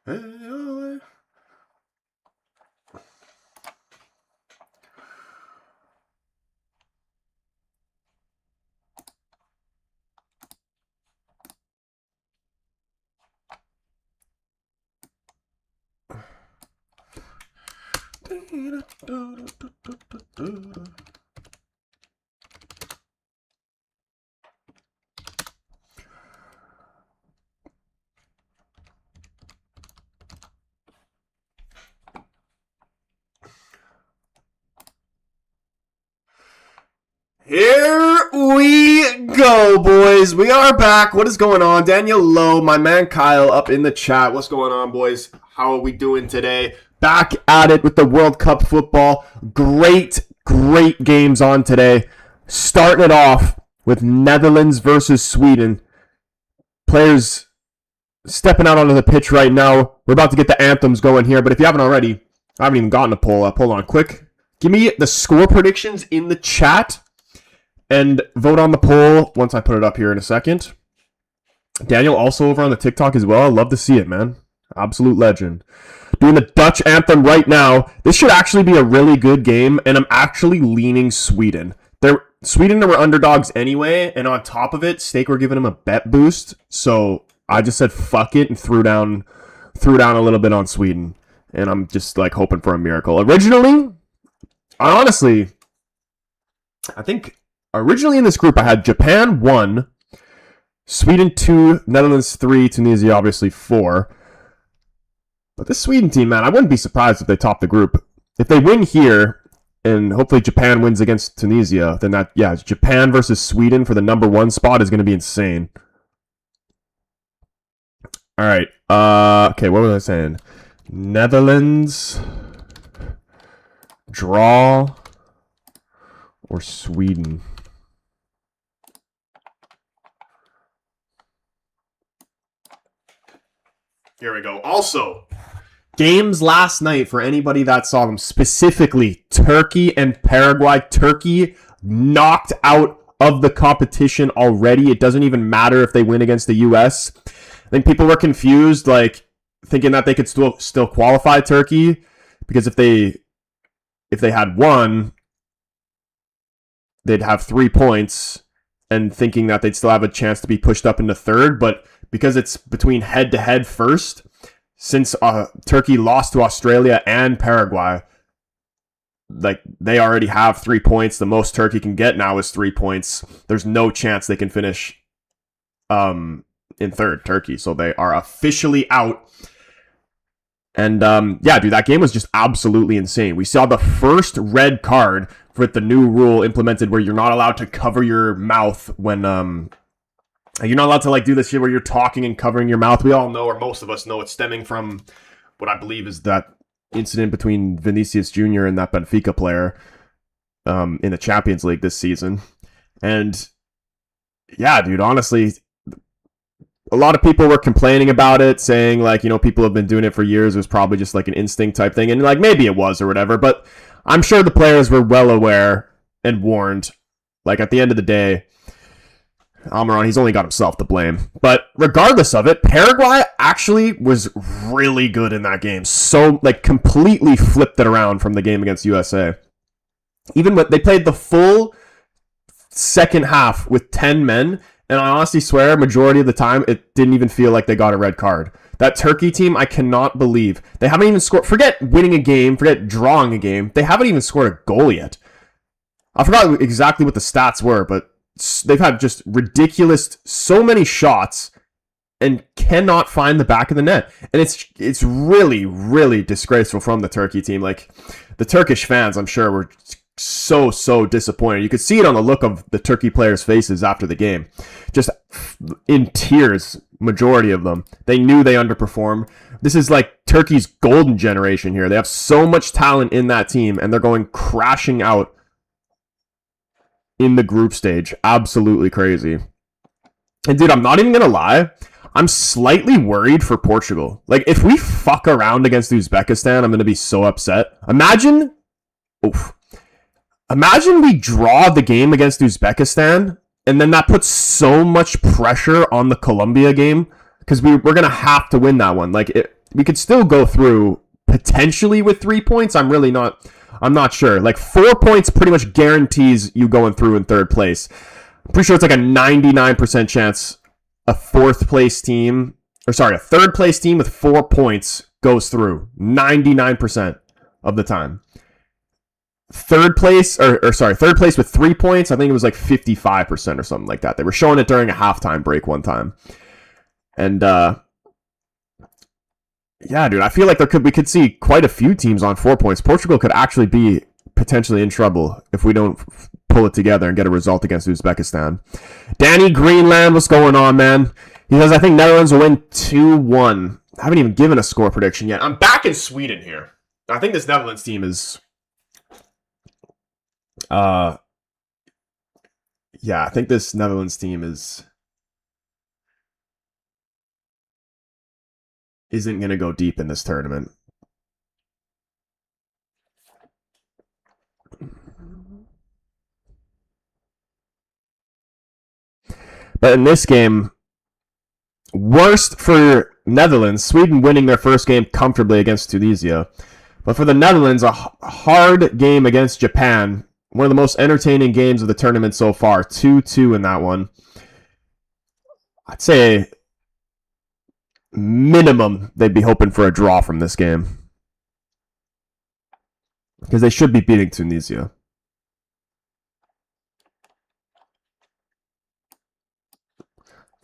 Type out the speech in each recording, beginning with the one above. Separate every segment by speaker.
Speaker 1: Here we go, boys. We are back. What is going on? Daniel Lowe, my man Kyle up in the chat. What's going on, boys? How are we doing today? Back at it with the World Cup football. Great games on today. Starting it off with Netherlands versus Sweden. Players stepping out onto the pitch right now. We're about to get the anthems going here, but if you haven't already, I haven't even gotten a poll up. Hold on, quick. Give me the score predictions in the chat. And vote on the poll once I put it up here in a second. Daniel also over on the TikTok as well. I love to see it, man. Absolute legend. Doing the Dutch anthem right now. This should actually be a really good game, and I'm actually leaning Sweden. Sweden were underdogs anyway, and on top of it, Stake were giving them a bet boost. So I just said fuck it and threw down a little bit on Sweden. And I'm just like hoping for a miracle. Originally in this group, I had Japan 1, Sweden 2, Netherlands 3, Tunisia obviously 4. But this Sweden team, man, I wouldn't be surprised if they top the group. If they win here, and hopefully Japan wins against Tunisia, then Japan versus Sweden for the number 1 spot is going to be insane. All right. Okay, what was I saying? Netherlands, draw, or Sweden? Here we go. Also, games last night for anybody that saw them, specifically Turkey and Paraguay. Turkey knocked out of the competition already. It doesn't even matter if they win against the US. I think people were confused, like thinking that they could still qualify Turkey, because if they had won, they'd have 3 points, and thinking that they'd still have a chance to be pushed up into third. But because it's between head-to-head first, since Turkey lost to Australia and Paraguay, like they already have 3 points. The most Turkey can get now is 3 points. There's no chance they can finish in third, Turkey. So they are officially out. And yeah, dude, that game was just absolutely insane. We saw the first red card with the new rule implemented where you're not allowed to cover your mouth when you're not allowed to like do this shit where you're talking and covering your mouth. We all know, or most of us know, it's stemming from what I believe is that incident between Vinicius Jr. and that Benfica player in the Champions League this season. And yeah, dude, honestly, a lot of people were complaining about it, saying like, people have been doing it for years. It was probably just like an instinct type thing. And like, maybe it was or whatever, but I'm sure the players were well aware and warned. Like, at the end of the day, Almiron, he's only got himself to blame. But regardless of it, Paraguay actually was really good in that game. So, like, completely flipped it around from the game against USA. Even when they played the full second half with 10 men, and I honestly swear, majority of the time, it didn't even feel like they got a red card. That Turkey team, I cannot believe. They haven't even scored. Forget winning a game. Forget drawing a game. They haven't even scored a goal yet. I forgot exactly what the stats were, but they've had just ridiculous, so many shots and cannot find the back of the net. And it's really, really disgraceful from the Turkey team. Like, the Turkish fans, I'm sure, were so disappointed. You could see it on the look of the Turkey players' faces after the game. Just in tears, majority of them. They knew they underperformed. This is like Turkey's golden generation here. They have so much talent in that team, and they're going crashing out in the group stage. Absolutely crazy. And dude, I'm not even gonna lie, I'm slightly worried for Portugal. Like, if we fuck around against Uzbekistan, I'm gonna be so upset. Imagine we draw the game against Uzbekistan, and then that puts so much pressure on the Colombia game, because we're gonna have to win that one. Like, we could still go through potentially with 3 points. I'm not sure. Like 4 points pretty much guarantees you going through in third place. I'm pretty sure it's like a 99% chance a third place team with 4 points goes through 99% of the time. Third place with 3 points, I think it was like 55% or something like that. They were showing it during a halftime break one time. And yeah, dude, I feel like we could see quite a few teams on 4 points. Portugal could actually be potentially in trouble if we don't pull it together and get a result against Uzbekistan. Danny Greenland, what's going on, man? He says, I think Netherlands will win 2-1. I haven't even given a score prediction yet. I'm back in Sweden here. I think this Netherlands team is... I think this Netherlands team isn't going to go deep in this tournament. But in this game, worst for Netherlands, Sweden winning their first game comfortably against Tunisia. But for the Netherlands, a hard game against Japan. One of the most entertaining games of the tournament so far. 2-2 in that one. I'd say minimum they'd be hoping for a draw from this game. Because they should be beating Tunisia.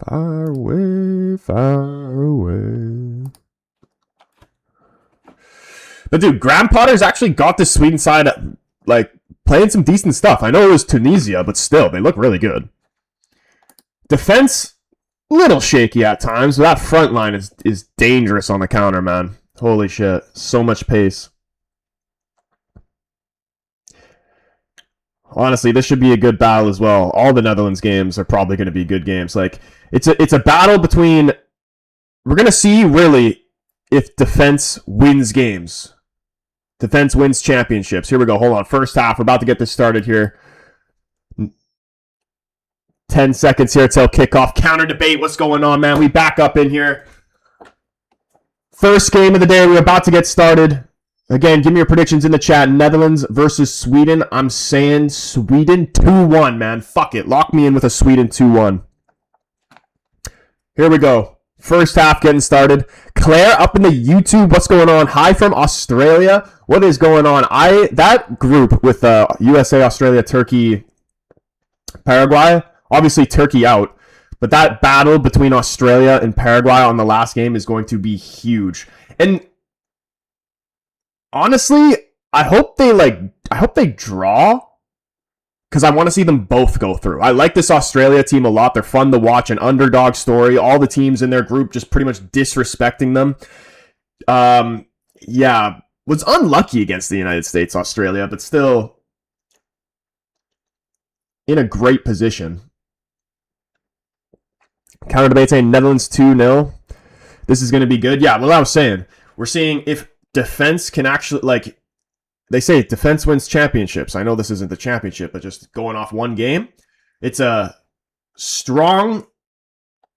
Speaker 1: Far away, far away. But dude, Graham Potter's actually got the Sweden side like playing some decent stuff. I know it was Tunisia, but still, they look really good. Defense, little shaky at times, but that front line is dangerous on the counter, man. Holy shit. So much pace. Honestly, this should be a good battle as well. All the Netherlands games are probably going to be good games. Like, it's a battle between... We're going to see, really, if defense wins games. Defense wins championships. Here we go. Hold on. First half. We're about to get this started here. 10 seconds here till kickoff. Counter debate. What's going on, man? We back up in here. First game of the day. We're about to get started. Again, give me your predictions in the chat. Netherlands versus Sweden. I'm saying Sweden 2-1, man. Fuck it. Lock me in with a Sweden 2-1. Here we go. First half getting started. Claire up in the YouTube. What's going on? Hi from Australia. What is going on? That group with USA, Australia, Turkey, Paraguay. Obviously Turkey out. But that battle between Australia and Paraguay on the last game is going to be huge. And honestly, I hope they draw. Because I want to see them both go through. I like this Australia team a lot. They're fun to watch. An underdog story. All the teams in their group just pretty much disrespecting them. Yeah. Was unlucky against the United States, Australia, but still in a great position. Counter debate saying Netherlands 2-0. This is going to be good. Yeah, well, I was saying, we're seeing if defense can actually, like, they say defense wins championships. I know this isn't the championship, but just going off one game, it's a strong...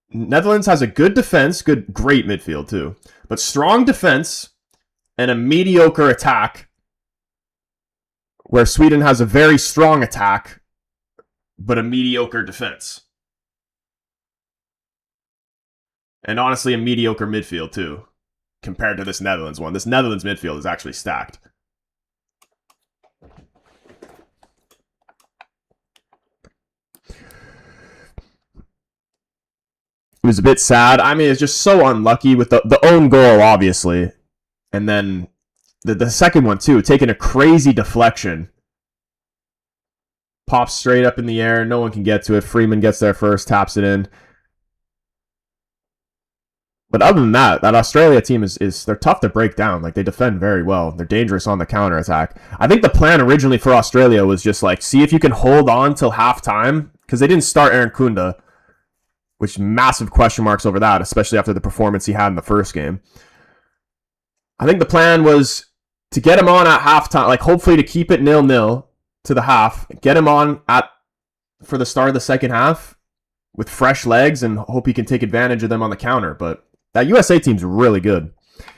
Speaker 1: Netherlands has a good defense, great midfield too, but strong defense and a mediocre attack, where Sweden has a very strong attack, but a mediocre defense. And honestly, a mediocre midfield too, compared to this Netherlands one. This Netherlands midfield is actually stacked. It was a bit sad. I mean, it's just so unlucky with the own goal, obviously. And then the second one, too, taking a crazy deflection. Pops straight up in the air. No one can get to it. Freeman gets there first, taps it in. But other than that Australia team they're tough to break down. Like, they defend very well. They're dangerous on the counterattack. I think the plan originally for Australia was just, like, see if you can hold on till halftime. Because they didn't start Aaron Kunda, which massive question marks over that, especially after the performance he had in the first game. I think the plan was to get him on at halftime, like hopefully to keep it 0-0 to the half, get him on for the start of the second half with fresh legs and hope he can take advantage of them on the counter. But that USA team's really good.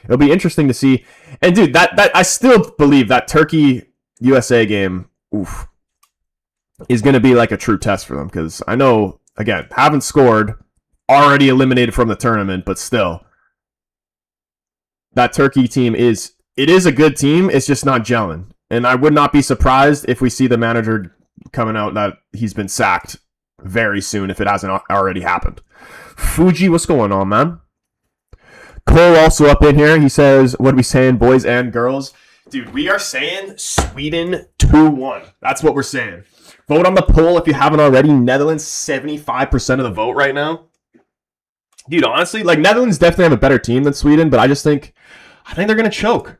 Speaker 1: it'll be interesting to see. And dude, that I still believe that Turkey USA game, is going to be like a true test for them, because I know, again, haven't scored, already eliminated from the tournament, but still, that Turkey team is a good team. It's just not gelling, and I would not be surprised if we see the manager coming out that he's been sacked very soon if it hasn't already happened. Fuji, what's going on, man? Cole also up in here. He says, what are we saying, boys and girls? Dude, we are saying Sweden 2-1. That's what we're saying. Vote on the poll if you haven't already. Netherlands, 75% of the vote right now. Dude, honestly, like, Netherlands definitely have a better team than Sweden, but I think they're going to choke.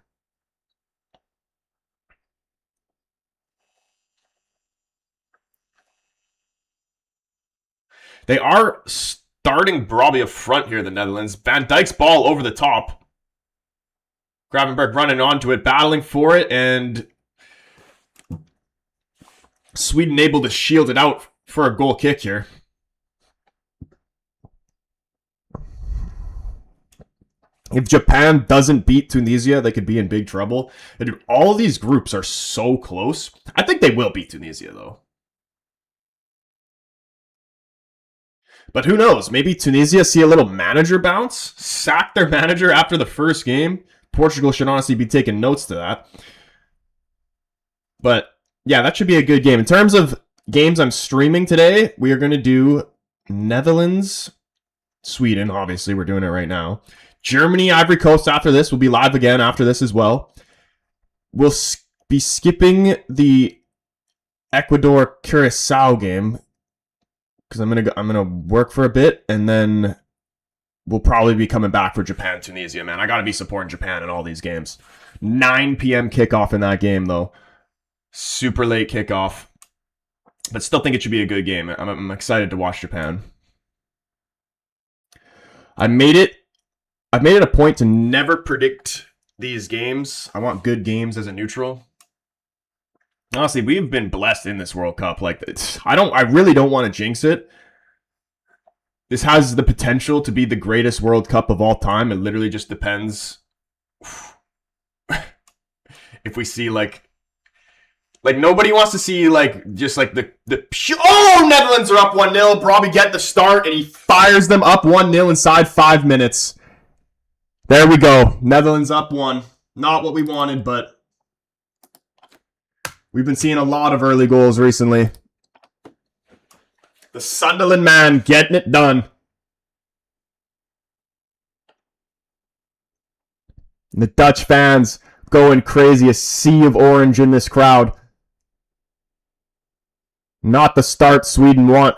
Speaker 1: They are starting Brobbey up front here, the Netherlands. Van Dijk's ball over the top. Gravenberg running onto it, battling for it, and Sweden able to shield it out for a goal kick here. If Japan doesn't beat Tunisia, they could be in big trouble. And dude, all of these groups are so close. I think they will beat Tunisia, though. But who knows? Maybe Tunisia see a little manager bounce, sack their manager after the first game. Portugal should honestly be taking notes to that. But yeah, that should be a good game. In terms of games I'm streaming today, we are going to do Netherlands, Sweden. Obviously, we're doing it right now. Germany, Ivory Coast after this. We'll be live again after this as well. We'll be skipping the Ecuador Curacao game because I'm gonna work for a bit, and then we'll probably be coming back for Japan, Tunisia. Man, I gotta be supporting Japan in all these games. 9 p.m. kickoff in that game though, super late kickoff, but still think it should be a good game. I'm excited to watch Japan. I've made it a point to never predict these games. I want good games as a neutral. Honestly, we've been blessed in this World Cup. Like, I really don't want to jinx it. This has the potential to be the greatest World Cup of all time. It literally just depends if we see like nobody wants to see just the Netherlands are up 1-0. Probably get the start, and he fires them up 1-0 inside 5 minutes. There we go. Netherlands up 1. Not what we wanted, but we've been seeing a lot of early goals recently. The Sunderland man getting it done. And the Dutch fans going crazy. A sea of orange in this crowd. Not the start Sweden want.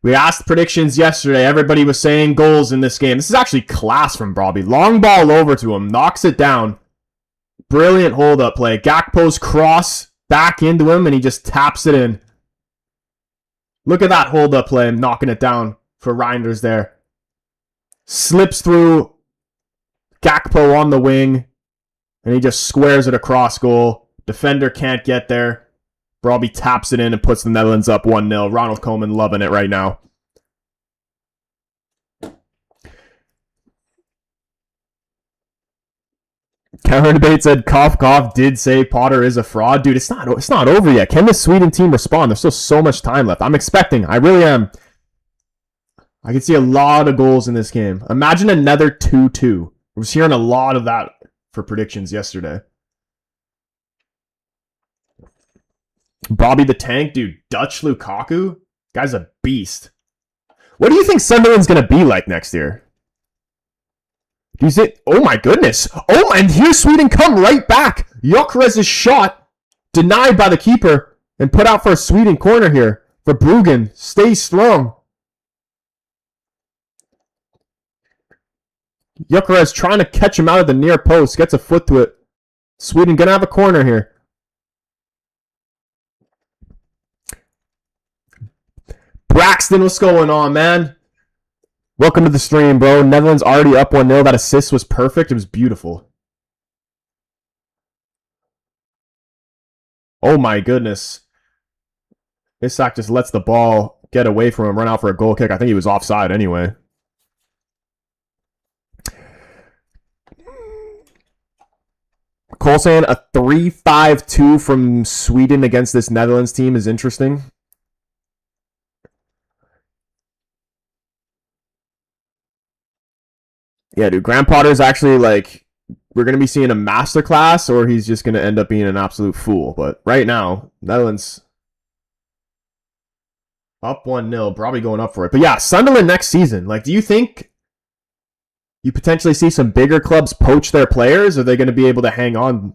Speaker 1: We asked predictions yesterday. Everybody was saying goals in this game. This is actually class from Brobbey. Long ball over to him. Knocks it down. Brilliant hold-up play. Gakpo's cross back into him, and he just taps it in. Look at that hold-up play, knocking it down for Reinders there. Slips through Gakpo on the wing, and he just squares it across goal. Defender can't get there. Brobbey taps it in and puts the Netherlands up 1-0. Ronald Koeman loving it right now. Counter Debate said, cough, cough, did say Potter is a fraud. Dude, it's not over yet. Can this Sweden team respond? There's still so much time left. I'm expecting. I really am. I can see a lot of goals in this game. Imagine another 2-2. I was hearing a lot of that for predictions yesterday. Bobby the Tank, dude. Dutch Lukaku? Guy's a beast. What do you think Sunderland's going to be like next year? Do you say, oh my goodness. Oh, and here's Sweden come right back. Gyökeres' shot denied by the keeper and put out for a Sweden corner here. For Bruggen. Stay strong. Gyökeres trying to catch him out of the near post. Gets a foot to it. Sweden going to have a corner here. Braxton, what's going on, man? Welcome to the stream, bro. Netherlands already up 1-0. That assist was perfect. It was beautiful. Oh my goodness. Isak just lets the ball get away from him, run out for a goal kick. I think he was offside anyway. Cole saying a 3-5-2 from Sweden against this Netherlands team is interesting. Yeah, dude. Graham Potter's actually like, we're going to be seeing a masterclass, or he's just going to end up being an absolute fool. But right now, Netherlands up 1-0, probably going up for it. But yeah, Sunderland next season. Like, do you think you potentially see some bigger clubs poach their players? Are they going to be able to hang on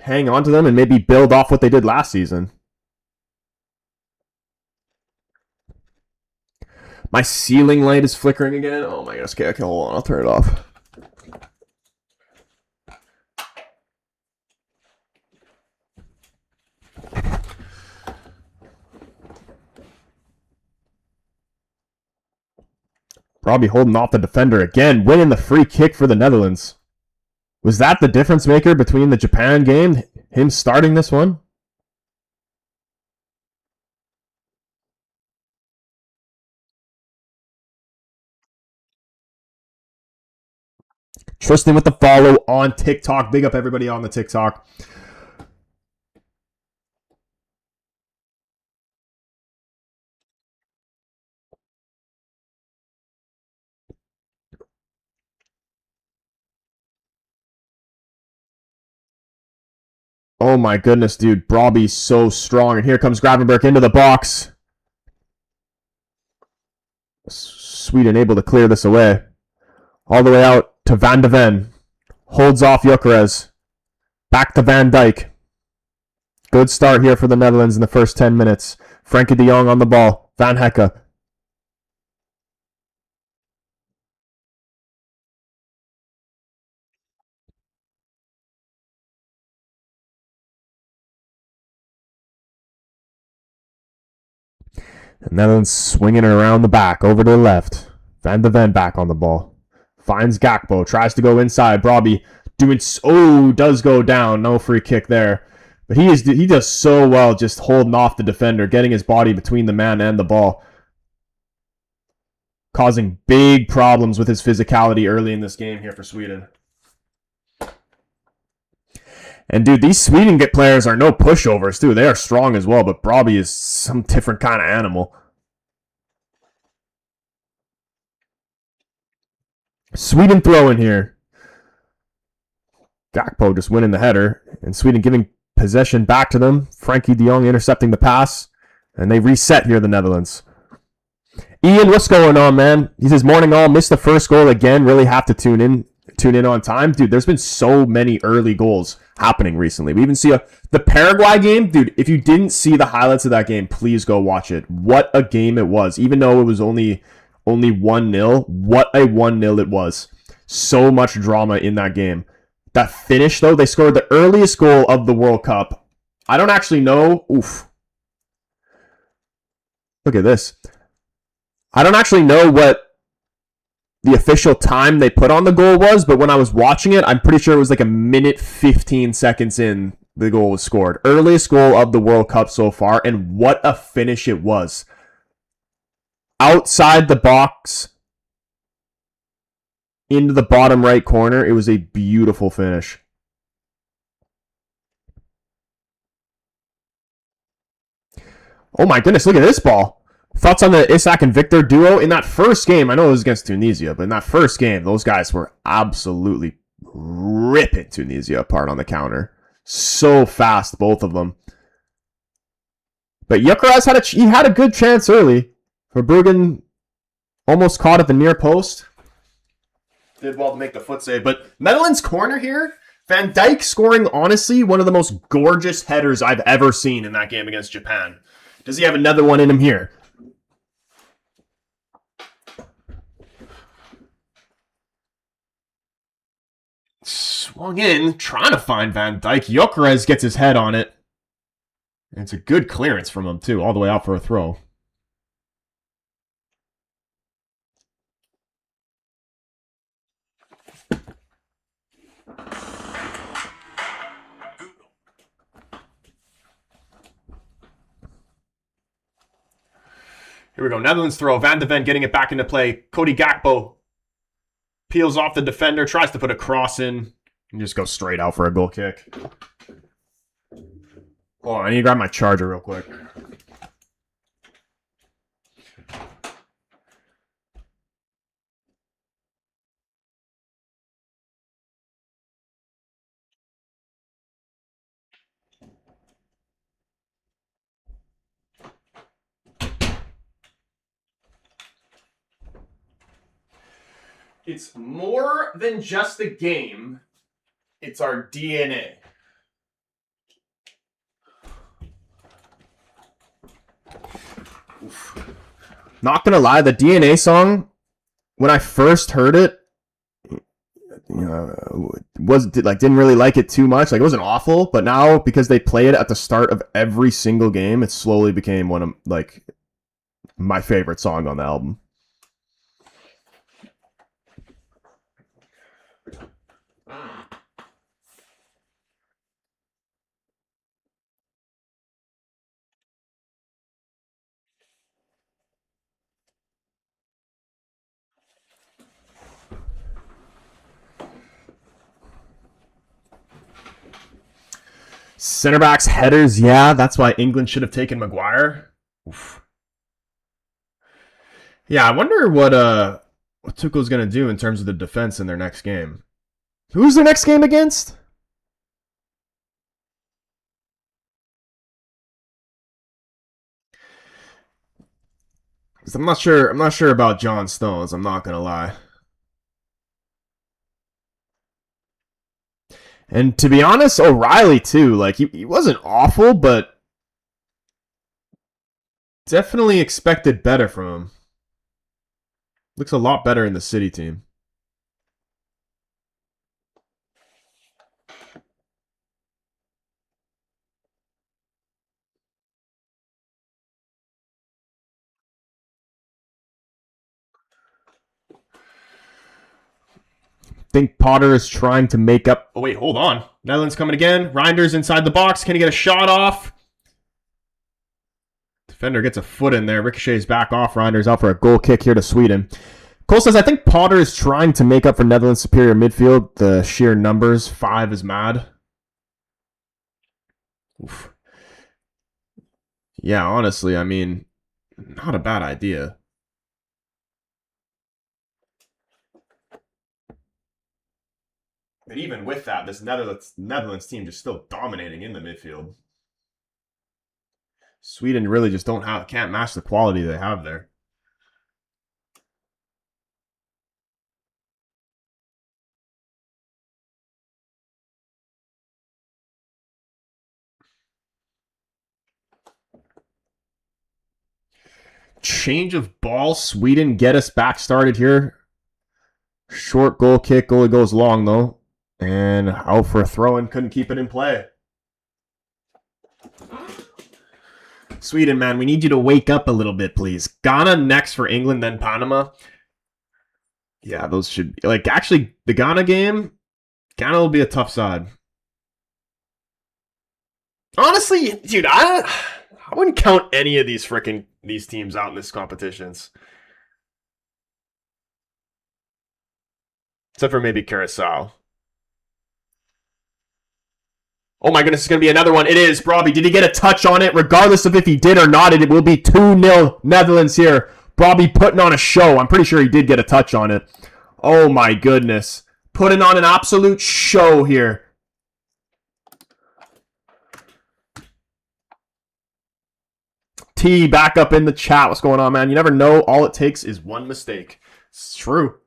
Speaker 1: to them and maybe build off what they did last season? My ceiling light is flickering again. Oh my gosh. Okay, hold on. I'll turn it off. Probably holding off the defender again, winning the free kick for the Netherlands. Was that the difference maker between the Japan game? Him starting this one? Tristan with the follow on TikTok. Big up everybody on the TikTok. Oh my goodness, dude. Brobby's so strong. And here comes Gravenberg into the box. Sweden able to clear this away. All the way out to Van de Ven. Holds off Gyökeres. Back to Van Dijk. Good start here for the Netherlands in the first 10 minutes. Frenkie de Jong on the ball. Van Hecke. The Netherlands swinging it around the back, over to the left. Van de Ven back on the ball. Finds Gakpo, tries to go inside. Brobby doing, does go down. No free kick there. But he does so well just holding off the defender, getting his body between the man and the ball. Causing big problems with his physicality early in this game here for Sweden. And dude, these Sweden players are no pushovers too. They are strong as well, but Brobby is some different kind of animal. Sweden throwing here. Gakpo just winning the header, and Sweden giving possession back to them. Frenkie de Jong intercepting the pass, and they reset here, the Netherlands. Ian, what's going on, man? He says, morning all, missed the first goal again. Really have to tune in on time. Dude, there's been so many early goals happening recently. We even see the Paraguay game. Dude, if you didn't see the highlights of that game, please go watch it. What a game it was. Even though it was only 1-0, what a 1-0 it was. So much drama in that game. That finish, though, they scored the earliest goal of the World Cup. I don't actually know. Oof. Look at this. I don't actually know what the official time they put on the goal was, but when I was watching it, I'm pretty sure it was like a minute 15 seconds in the goal was scored. Earliest goal of the World Cup so far, and what a finish it was. Outside the box, into the bottom right corner, it was a beautiful finish. Oh my goodness, look at this ball. Thoughts on the Isak and Victor duo in that first game? I know it was against Tunisia, but in that first game, those guys were absolutely ripping Tunisia apart on the counter. So fast, both of them. But Gyökeres had a good chance early. Verbruggen almost caught at the near post. Did well to make the foot save. But Netherlands corner here, Van Dijk scoring, honestly, one of the most gorgeous headers I've ever seen in that game against Japan. Does he have another one in him here? Swung in, trying to find Van Dijk. Gyökeres gets his head on it. And it's a good clearance from him, too, all the way out for a throw. Here we go. Netherlands throw. Van de Ven getting it back into play. Cody Gakpo peels off the defender, tries to put a cross in. And just go straight out for a goal kick. Oh, I need to grab my charger real quick. It's more than just a game. It's our DNA. Oof. Not gonna lie, the DNA song, when I first heard it, didn't really like it too much. Like, it wasn't awful, but now because they play it at the start of every single game, it slowly became one of my favorite song on the album. Center backs, headers, yeah, that's why England should have taken Maguire. Oof. Yeah, I wonder what Tuchel's gonna do in terms of the defense in their next game. Who's their next game against? I'm not sure. I'm not sure about John Stones. I'm not gonna lie. And to be honest, O'Reilly too. Like, he wasn't awful, but definitely expected better from him. Looks a lot better in the City team. Think Potter is trying to make up. Oh, wait, hold on. Netherlands coming again. Reinders inside the box. Can he get a shot off? Defender gets a foot in there. Ricochets back off. Reinders out for a goal kick here to Sweden. Cole says, I think Potter is trying to make up for Netherlands' superior midfield. The sheer numbers. 5 is mad. Oof. Yeah, honestly, I mean, not a bad idea. But even with that, this Netherlands team just still dominating in the midfield. Sweden really just can't match the quality they have there. Change of ball. Sweden get us back started here. Short goal kick. Goalie goes long, though. And out for a throw-in. Couldn't keep it in play. Sweden, man, we need you to wake up a little bit, please. Ghana next for England, then Panama. Yeah, those should be... Like, actually, the Ghana game, Ghana will be a tough side. Honestly, dude, I wouldn't count any of these teams out in this competitions. Except for maybe Curacao. Oh my goodness, it's going to be another one. It is. Brobbey, did he get a touch on it? Regardless of if he did or not, it will be 2-0 Netherlands here. Brobbey putting on a show. I'm pretty sure he did get a touch on it. Oh my goodness. Putting on an absolute show here. T back up in the chat. What's going on, man? You never know. All it takes is one mistake. It's true.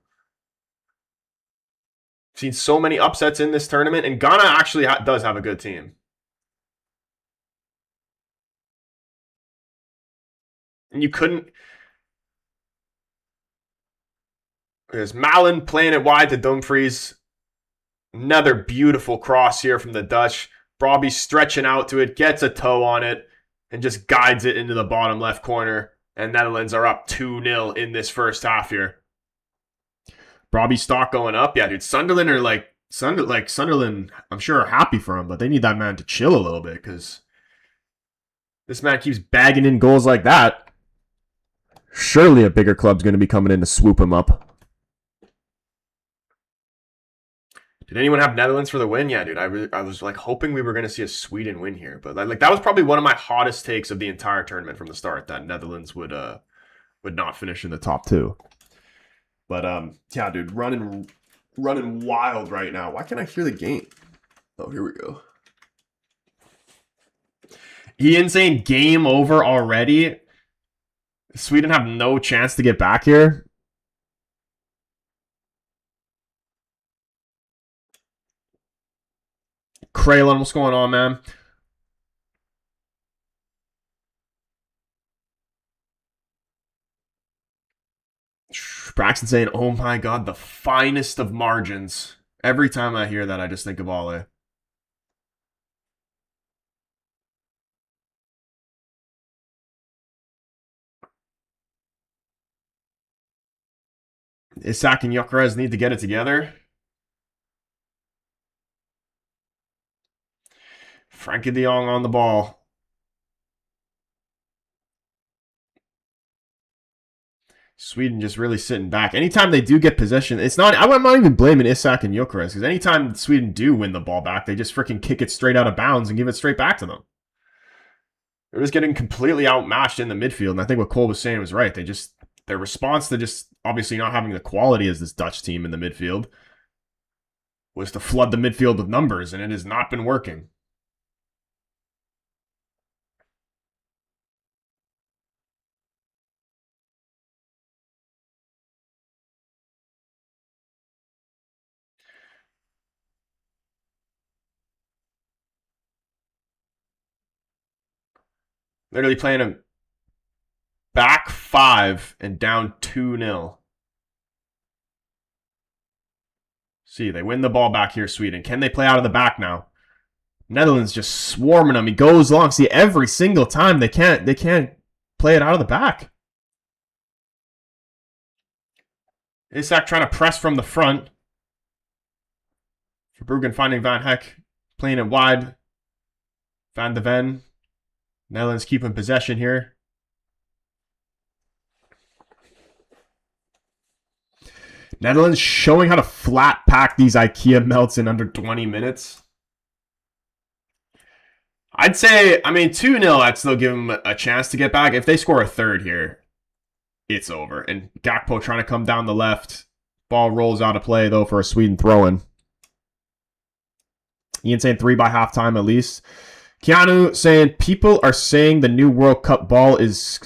Speaker 1: Seen so many upsets in this tournament, and Ghana actually does have a good team. And you couldn't... There's Malen playing it wide to Dumfries. Another beautiful cross here from the Dutch. Brobbey stretching out to it, gets a toe on it, and just guides it into the bottom left corner. And Netherlands are up 2-0 in this first half here. Brobbey stock going up. Yeah, dude, Sunderland, I'm sure are happy for him, but they need that man to chill a little bit because this man keeps bagging in goals like that. Surely a bigger club's going to be coming in to swoop him up. Did anyone have Netherlands for the win? Yeah, dude. I was like hoping we were going to see a Sweden win here, but like that was probably one of my hottest takes of the entire tournament from the start, that Netherlands would not finish in the top two. But yeah, dude, running wild right now. Why can't I hear the game? Oh, here we go. Ian saying game over already. Sweden have no chance to get back here. Kraylon, what's going on, man? Braxton saying, oh my god, the finest of margins. Every time I hear that, I just think of Ole. Isak and Gyökeres need to get it together. Frankie de Jong on the ball. Sweden just really sitting back. Anytime they do get possession, it's not. I'm not even blaming Isak and Gyökeres, because anytime Sweden do win the ball back, they just freaking kick it straight out of bounds and give it straight back to them. They're just getting completely outmatched in the midfield, and I think what Cole was saying was right. Their response to just obviously not having the quality as this Dutch team in the midfield was to flood the midfield with numbers, and it has not been working. Literally playing a back five and down 2-0. See, they win the ball back here, Sweden. Can they play out of the back now? Netherlands just swarming him. He goes long. See, every single time they can't play it out of the back. Isak trying to press from the front. Verbruggen finding Van Heck, playing it wide. Van de Ven. Netherlands keeping possession here. Netherlands showing how to flat pack these IKEA melts in under 20 minutes. I'd say, 2-0, I'd still give them a chance to get back. If they score a third here, it's over. And Gakpo trying to come down the left. Ball rolls out of play, though, for a Sweden throw-in. Ian saying 3 by halftime at least. Keanu saying, people are saying the new World Cup ball is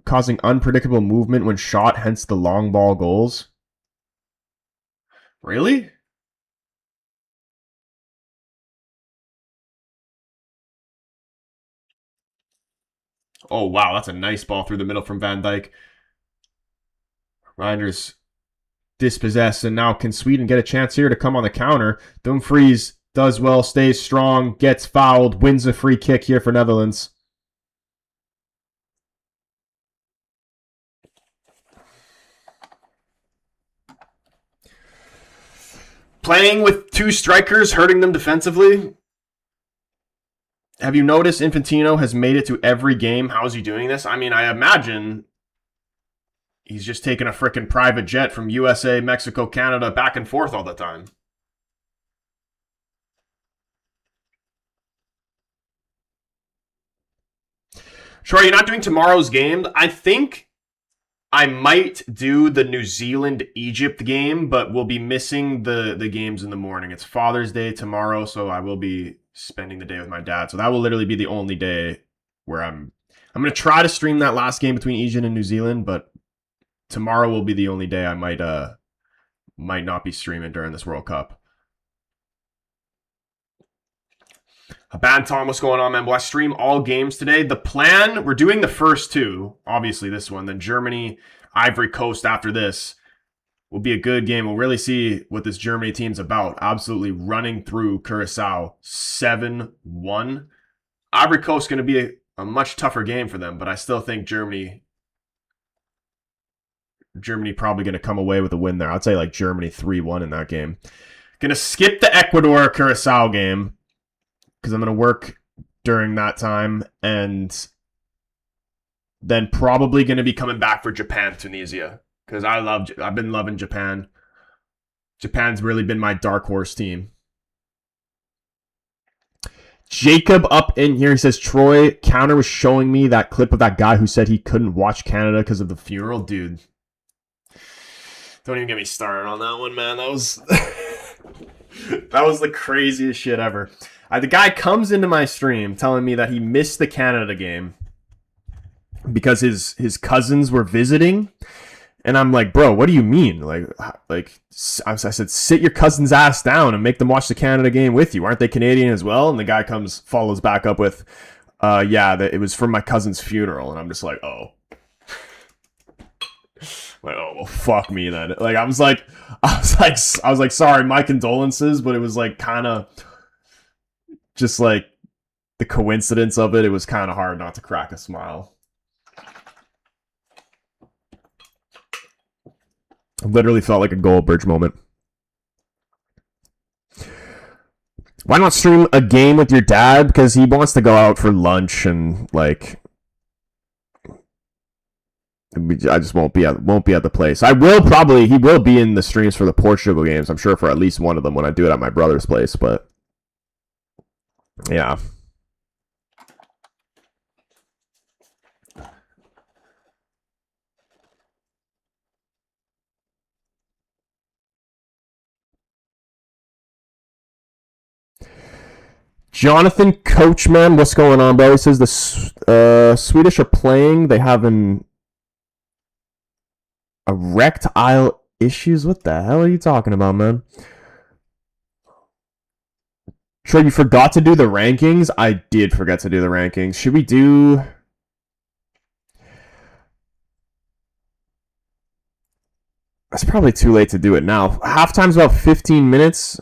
Speaker 1: causing unpredictable movement when shot, hence the long ball goals. Really? Oh, wow, that's a nice ball through the middle from Van Dijk. Reinders dispossessed, and now can Sweden get a chance here to come on the counter? Dumfries does well, stays strong, gets fouled, wins a free kick here for Netherlands. Playing with two strikers, hurting them defensively. Have you noticed Infantino has made it to every game? How is he doing this? I imagine he's just taking a freaking private jet from USA, Mexico, Canada, back and forth all the time. Sure, you're not doing tomorrow's game. I think I might do the New Zealand-Egypt game, but we'll be missing the games in the morning. It's Father's Day tomorrow, so I will be spending the day with my dad. So that will literally be the only day where I'm going to try to stream that last game between Egypt and New Zealand, but tomorrow will be the only day I might not be streaming during this World Cup. Bantom, what's going on, man? Will I stream all games today? The plan, we're doing the first two, obviously this one, then Germany, Ivory Coast after this will be a good game. We'll really see what this Germany team's about. Absolutely running through Curacao 7-1. Ivory Coast going to be a much tougher game for them, but I still think Germany probably going to come away with a win there. I'd say like Germany 3-1 in that game. Going to skip the Ecuador-Curacao game because I'm going to work during that time, and then probably going to be coming back for Japan-Tunisia because I've been loving Japan. Japan's really been my dark horse team. Jacob up in here, he says, Troy, Counter was showing me that clip of that guy who said he couldn't watch Canada because of the funeral. Dude, don't even get me started on that one, man. That was that was the craziest shit ever. The guy comes into my stream telling me that he missed the Canada game because his cousins were visiting. And I'm like, bro, what do you mean? Like I said, sit your cousin's ass down and make them watch the Canada game with you. Aren't they Canadian as well? And the guy follows back up with, yeah, that it was from my cousin's funeral. And I'm just like, oh. Like, oh, well, fuck me then. Like, I was like, sorry, my condolences, but it was like kind of just like the coincidence of it. It was kind of hard not to crack a smile. Literally felt like a Goldberg moment. Why not stream a game with your dad? Because he wants to go out for lunch and like, I just won't be at the place. He will be in the streams for the Portugal games. I'm sure for at least one of them when I do it at my brother's place. But yeah. Jonathan Coachman, what's going on, bro? He says the Swedish are playing. They have erectile issues. What the hell are you talking about, man? Sure, you forgot to do the rankings? I did forget to do the rankings. Should we do... It's probably too late to do it now. Halftime's about 15 minutes.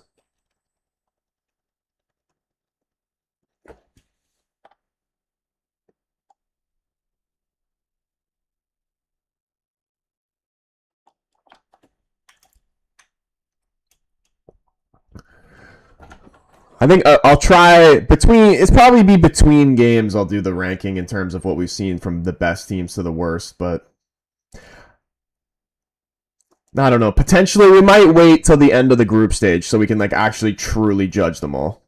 Speaker 1: I think I'll try it's probably be between games I'll do the ranking in terms of what we've seen from the best teams to the worst, but I don't know. Potentially we might wait till the end of the group stage so we can like actually truly judge them all.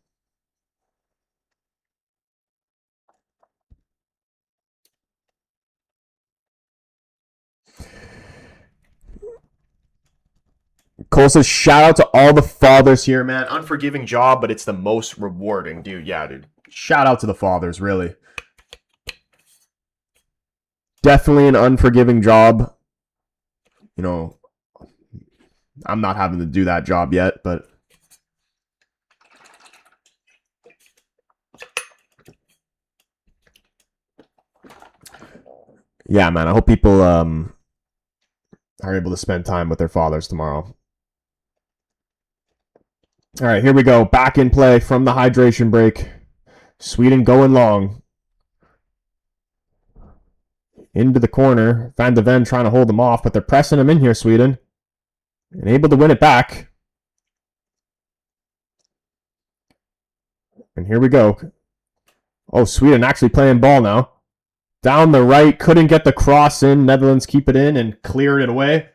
Speaker 1: Cole says, shout out to all the fathers here, man. Unforgiving job, but it's the most rewarding. Dude, yeah, dude. Shout out to the fathers, really. Definitely an unforgiving job. You know, I'm not having to do that job yet, but... Yeah, man, I hope people are able to spend time with their fathers tomorrow. All right, here we go. Back in play from the hydration break. Sweden going long. Into the corner. Van de Ven trying to hold them off, but they're pressing him in here, Sweden. And able to win it back. And here we go. Oh, Sweden actually playing ball now. Down the right, couldn't get the cross in. Netherlands keep it in and clear it away.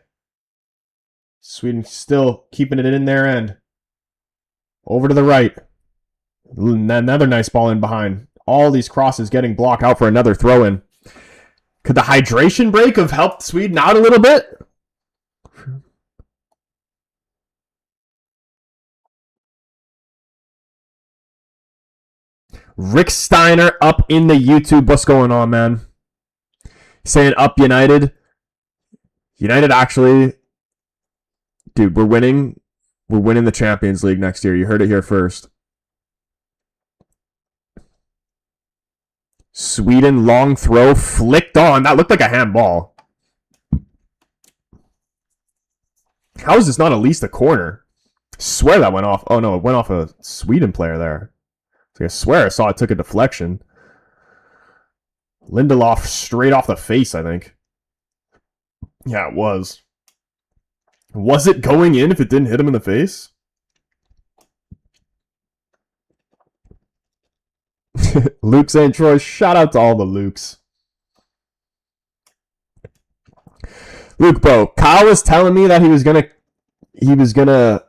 Speaker 1: Sweden still keeping it in their end. Over to the right. Another nice ball in behind. All these crosses getting blocked out for another throw-in. Could the hydration break have helped Sweden out a little bit? Rick Steiner up in the YouTube. What's going on, man? Saying up United. United actually... Dude, we're winning. We're winning the Champions League next year. You heard it here first. Sweden, long throw, flicked on. That looked like a handball. How is this not at least a corner? I swear that went off. Oh, no, it went off a Sweden player there. I swear I saw it took a deflection. Lindelof straight off the face, I think. Yeah, it was. Was it going in if it didn't hit him in the face? Luke St. Troy, shout out to all the Lukes. Luke, bro, Kyle was telling me that he was gonna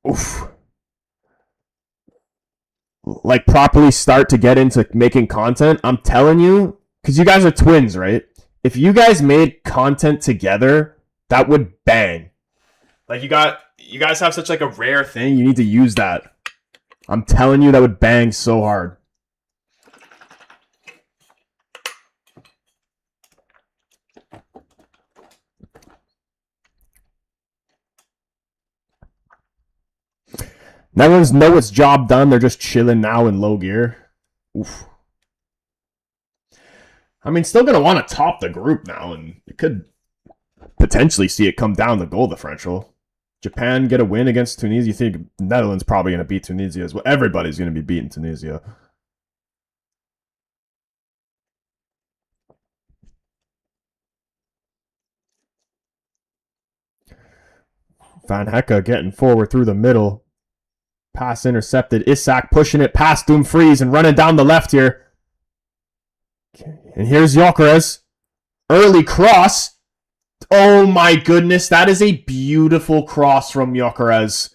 Speaker 1: oof, like properly start to get into making content, I'm telling you, because you guys are twins, right? If you guys made content together, that would bang. Like you guys have such like a rare thing. You need to use that. I'm telling you, that would bang so hard. Netherlands know it's job done. They're just chilling now in low gear. Oof. I mean, still gonna want to top the group now, and it could potentially see it come down the goal differential. Japan get a win against Tunisia. You think Netherlands probably gonna beat Tunisia as well? Everybody's gonna be beating Tunisia. Van Hecke getting forward through the middle. Pass intercepted. Isak pushing it past Dumfries and running down the left here. And here's Gyökeres. Early cross. Oh my goodness, that is a beautiful cross from Gyökeres.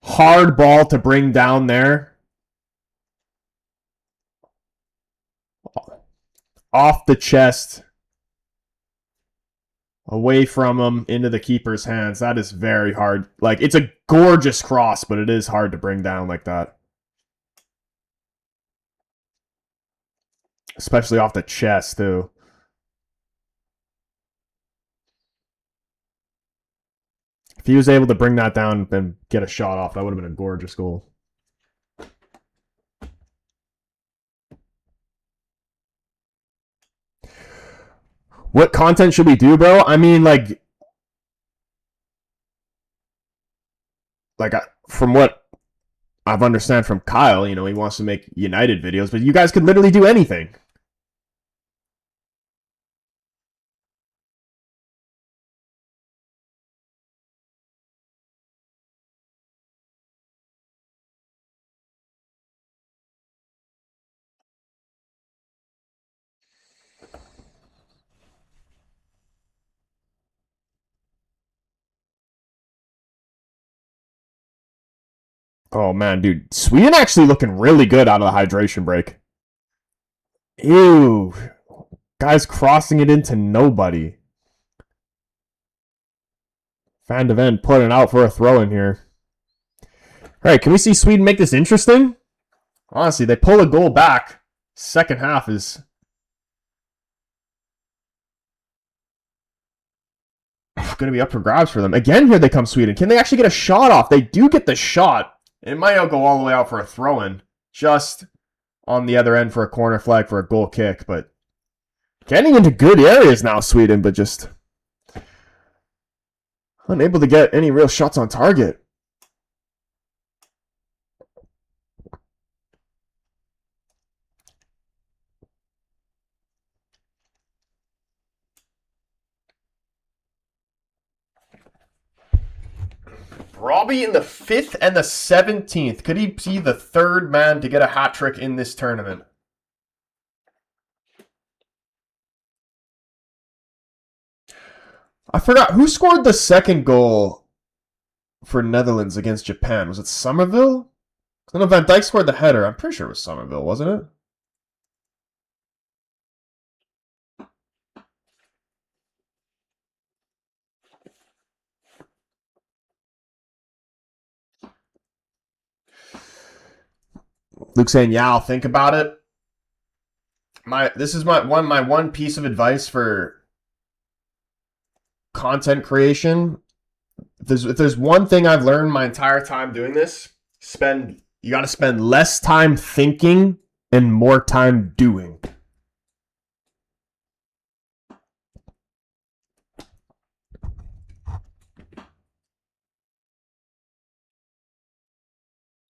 Speaker 1: Hard ball to bring down there. Off the chest. Away from him, into the keeper's hands. That is very hard. Like, it's a gorgeous cross, but it is hard to bring down like that. Especially off the chest, too. If he was able to bring that down and get a shot off, that would have been a gorgeous goal. What content should we do, bro? I mean, like from what I've understand from Kyle, you know, he wants to make United videos, but you guys could literally do anything. Oh man, dude, Sweden actually looking really good out of the hydration break. Ew, guys crossing it into nobody. Van de Ven putting out for a throw in here. All right, can we see Sweden make this interesting? Honestly, they pull a goal back. Second half is going to be up for grabs for them. Again, here they come, Sweden. Can they actually get a shot off? They do get the shot. It might not go all the way out for a throw-in. Just on the other end for a corner flag for a goal kick. But getting into good areas now, Sweden, but just unable to get any real shots on target. Robbie in the 5th and the 17th. Could he be the third man to get a hat trick in this tournament? I forgot. Who scored the second goal for Netherlands against Japan? Was it Somerville? I know Van Dijk scored the header. I'm pretty sure it was Somerville, wasn't it? Luke saying, "Yeah, I'll think about it." This is my one piece of advice for content creation. If there's one thing I've learned my entire time doing this, you got to spend less time thinking and more time doing.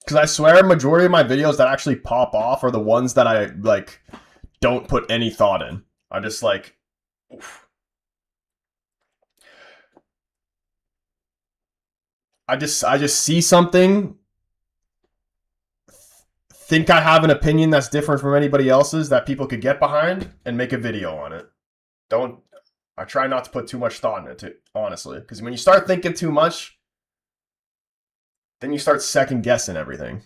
Speaker 1: Because I swear, majority of my videos that actually pop off are the ones that I like don't put any thought in. I just like, oof. I just see something, think I have an opinion that's different from anybody else's that people could get behind, and make a video on it. I try not to put too much thought into it, honestly, because when you start thinking too much, then you start second guessing everything.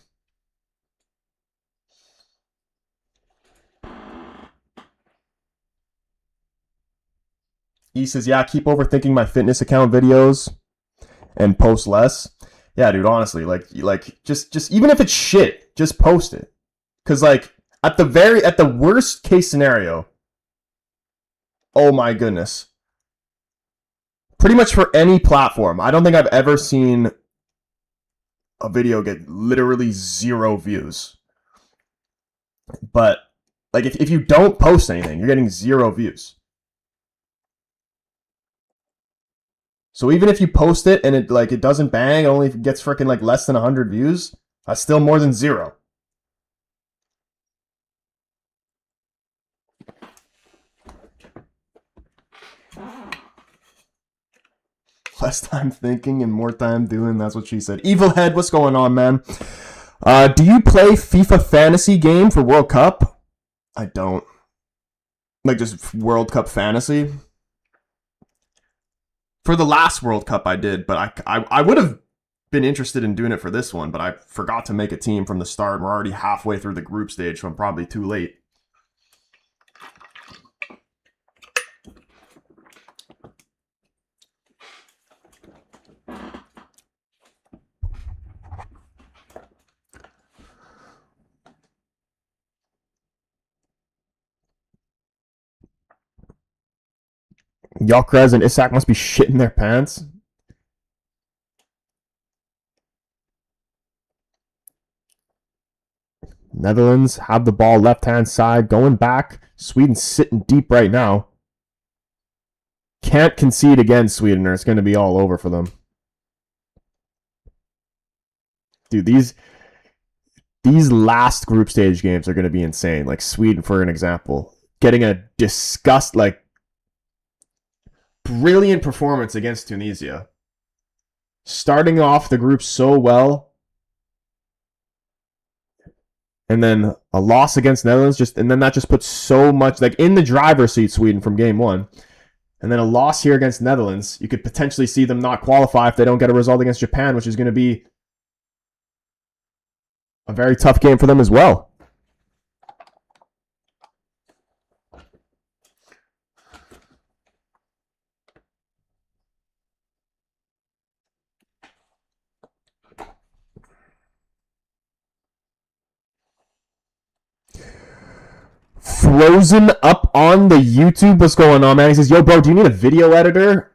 Speaker 1: He says, yeah, keep overthinking my fitness account videos and post less. Yeah, dude, honestly, like just even if it's shit, just post it. Cause like at the worst case scenario, oh my goodness. Pretty much for any platform, I don't think I've ever seen a video get literally 0 views. But like if you don't post anything, you're getting 0 views. So even if you post it and it doesn't bang, it only gets freaking like less than 100 views, that's still more than 0. Less time thinking and more time doing. That's what she said. Evil Head, what's going on, man? Do you play FIFA Fantasy game for World Cup? I don't. Like just World Cup Fantasy? For the last World Cup I did, but I would have been interested in doing it for this one, but I forgot to make a team from the start. We're already halfway through the group stage, so I'm probably too late. Gyökeres and Isak must be shitting their pants. Netherlands have the ball left-hand side, going back. Sweden sitting deep right now. Can't concede again, Sweden, or it's going to be all over for them. Dude, these last group stage games are going to be insane. Like Sweden, for an example, getting a brilliant performance against Tunisia. Starting off the group so well, and then a loss against Netherlands, and then that just puts so much like in the driver's seat, Sweden, from game 1. And then a loss here against Netherlands, you could potentially see them not qualify if they don't get a result against Japan, which is going to be a very tough game for them as well. Frozen up on the YouTube. What's going on, man? He says, yo, bro, do you need a video editor?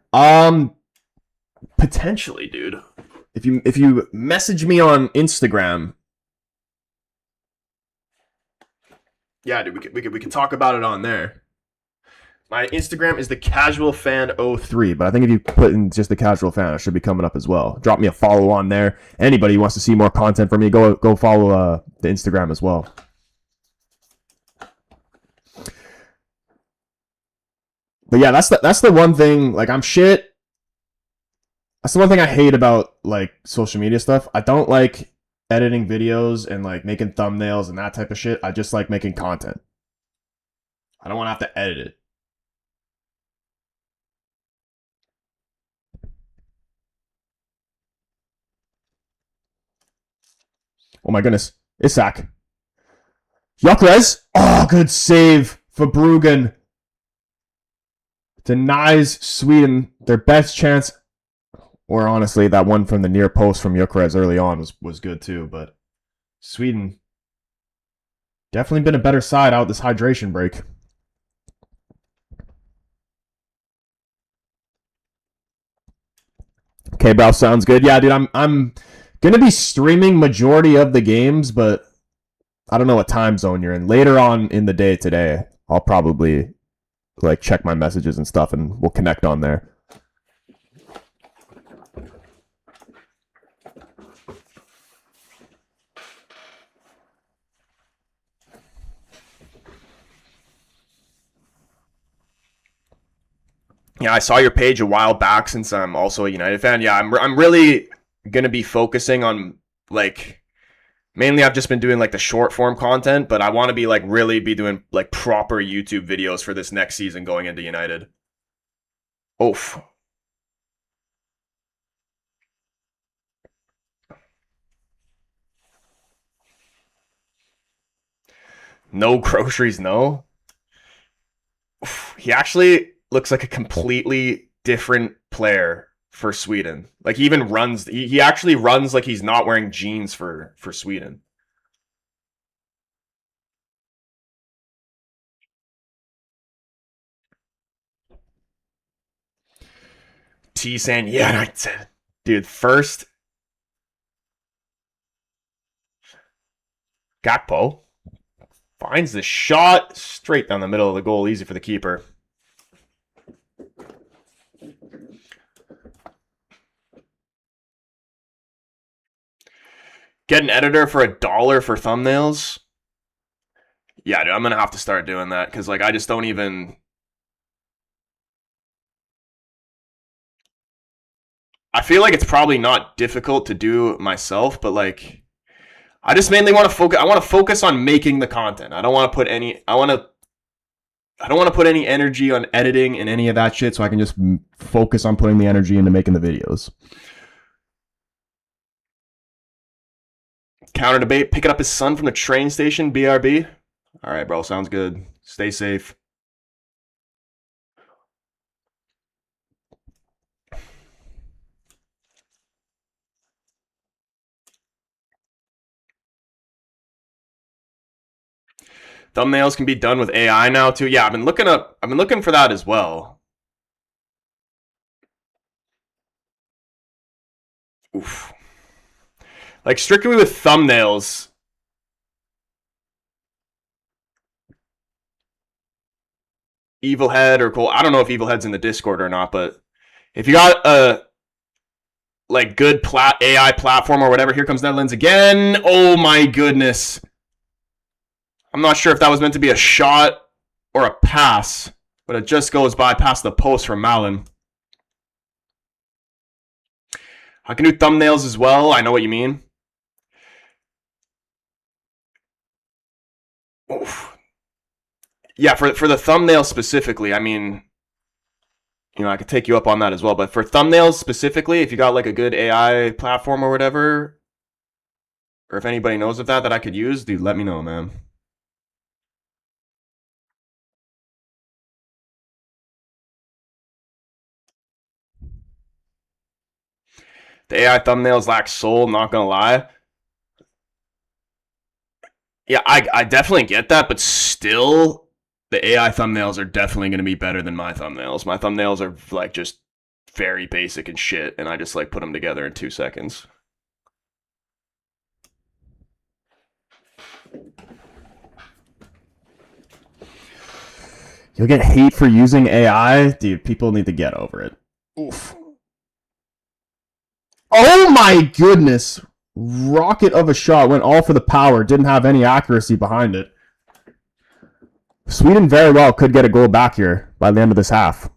Speaker 1: Potentially, dude. If you message me on Instagram, yeah, dude, we can talk about it on there. My Instagram is the Casual Fan 03, but I think if you put in just the Casual Fan, it should be coming up as well. Drop me a follow on there. Anybody who wants to see more content from me, go follow the Instagram as well. But yeah, that's the one thing. Like I'm shit. That's the one thing I hate about like social media stuff. I don't like editing videos and like making thumbnails and that type of shit. I just like making content. I don't want to have to edit it. Oh my goodness. Isak. Gyökeres. Oh, good save for Bruggen. Denies Sweden their best chance. Or honestly, that one from the near post from Gyökeres early on was good too. But Sweden definitely been a better side out this hydration break. Okay, bro, sounds good. Yeah, dude, I'm gonna be streaming majority of the games, but I don't know what time zone you're in. Later on in the day today, I'll probably like check my messages and stuff, and we'll connect on there. Yeah, I saw your page a while back since I'm also a United fan. Yeah, I'm really going to be focusing on like mainly I've just been doing like the short form content, but I want to be like really be doing like proper YouTube videos for this next season going into United. Oof. No groceries, no. He actually looks like a completely different player for Sweden. Like he even runs. He actually runs like he's not wearing jeans for Sweden. T saying, yeah, I said, dude, first Gakpo finds the shot straight down the middle of the goal, easy for the keeper. Get an editor for $1 for thumbnails. Yeah, dude, I'm gonna have to start doing that because like I just don't even. I feel like it's probably not difficult to do myself, but like I just mainly want to focus. I want to focus on making the content. I don't want to put any. I don't want to put any energy on editing and any of that shit, so I can just focus on putting the energy into making the videos. Counter debate, picking up his son from the train station, BRB. All right, bro, sounds good. Stay safe. Thumbnails can be done with AI now too. Yeah, I've been looking for that as well. Oof. Like strictly with thumbnails. Evil Head or Cole. I don't know if Evil Head's in the Discord or not, but if you got a like good AI platform or whatever, here comes Netherlands again. Oh my goodness. I'm not sure if that was meant to be a shot or a pass, but it just goes by past the post from Malin. I can do thumbnails as well. I know what you mean. Oof. Yeah, for the thumbnail specifically, I mean, I could take you up on that as well. But for thumbnails specifically, if you got like a good AI platform or whatever, or if anybody knows of that I could use, dude, let me know, man. The AI thumbnails lack soul, not gonna lie. Yeah, I definitely get that, but still, the AI thumbnails are definitely going to be better than my thumbnails. My thumbnails are like just very basic and shit, and I just like put them together in 2 seconds. You'll get hate for using AI? Dude, people need to get over it. Oof. Oh my goodness! Rocket of a shot, went all for the power, didn't have any accuracy behind it. Sweden very well could get a goal back here by the end of this half.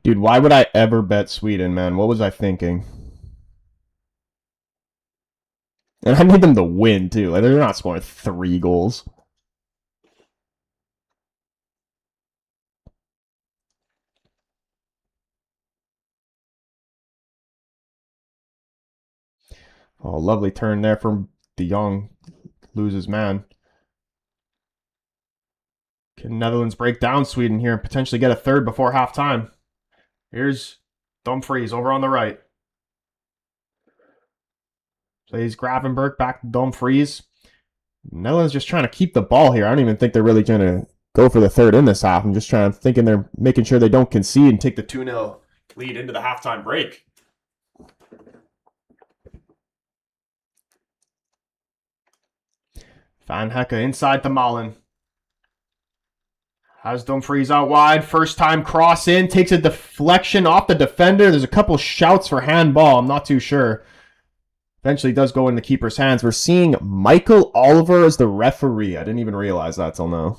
Speaker 1: Dude, why would I ever bet Sweden, man? What was I thinking? And I need them to win, too. Like, they're not scoring 3 goals. Oh, lovely turn there from De Jong. Loses man. Can Netherlands break down Sweden here and potentially get a third before halftime? Here's Dumfries over on the right. Plays Gravenberg back to Dumfries. Netherlands just trying to keep the ball here. I don't even think they're really going to go for the third in this half. I'm just thinking they're making sure they don't concede and take the 2-0 lead into the halftime break. Van Hecke inside the Malen. Has Dumfries out wide. First time cross in. Takes a deflection off the defender. There's a couple shouts for handball. I'm not too sure. Eventually does go in the keeper's hands. We're seeing Michael Oliver as the referee. I didn't even realize that till now.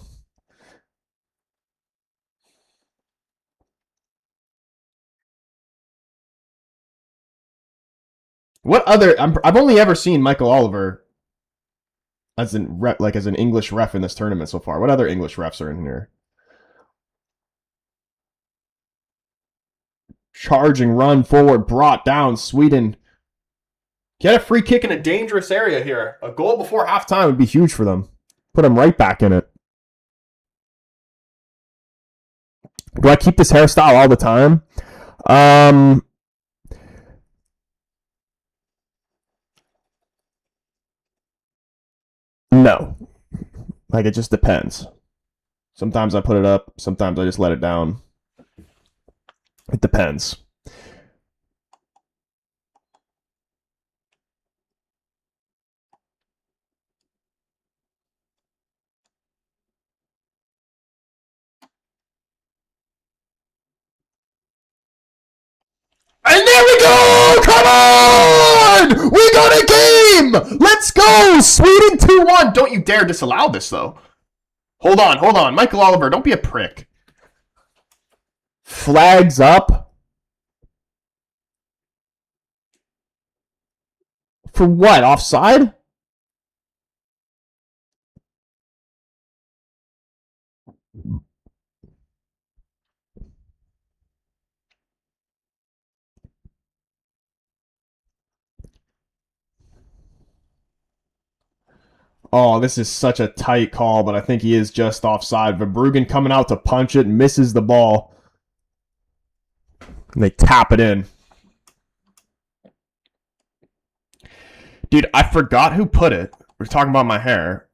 Speaker 1: What other... I've only ever seen Michael Oliver as an English ref in this tournament so far. What other English refs are in here? Charging run forward, brought down. Sweden get a free kick in a dangerous area here. A goal before halftime would be huge for them. Put them right back in it. Do I keep this hairstyle all the time? No. Like, it just depends. Sometimes I put it up. Sometimes I just let it down. It depends. And there we go! Come on! We got a game! Let's go! Sweden 2-1. Don't you dare disallow this, though. Hold on. Michael Oliver, don't be a prick. Flags up. For what? Offside? Oh, this is such a tight call, but I think he is just offside. Verbruggen coming out to punch it, misses the ball. And they tap it in. Dude, I forgot who put it. We're talking about my hair.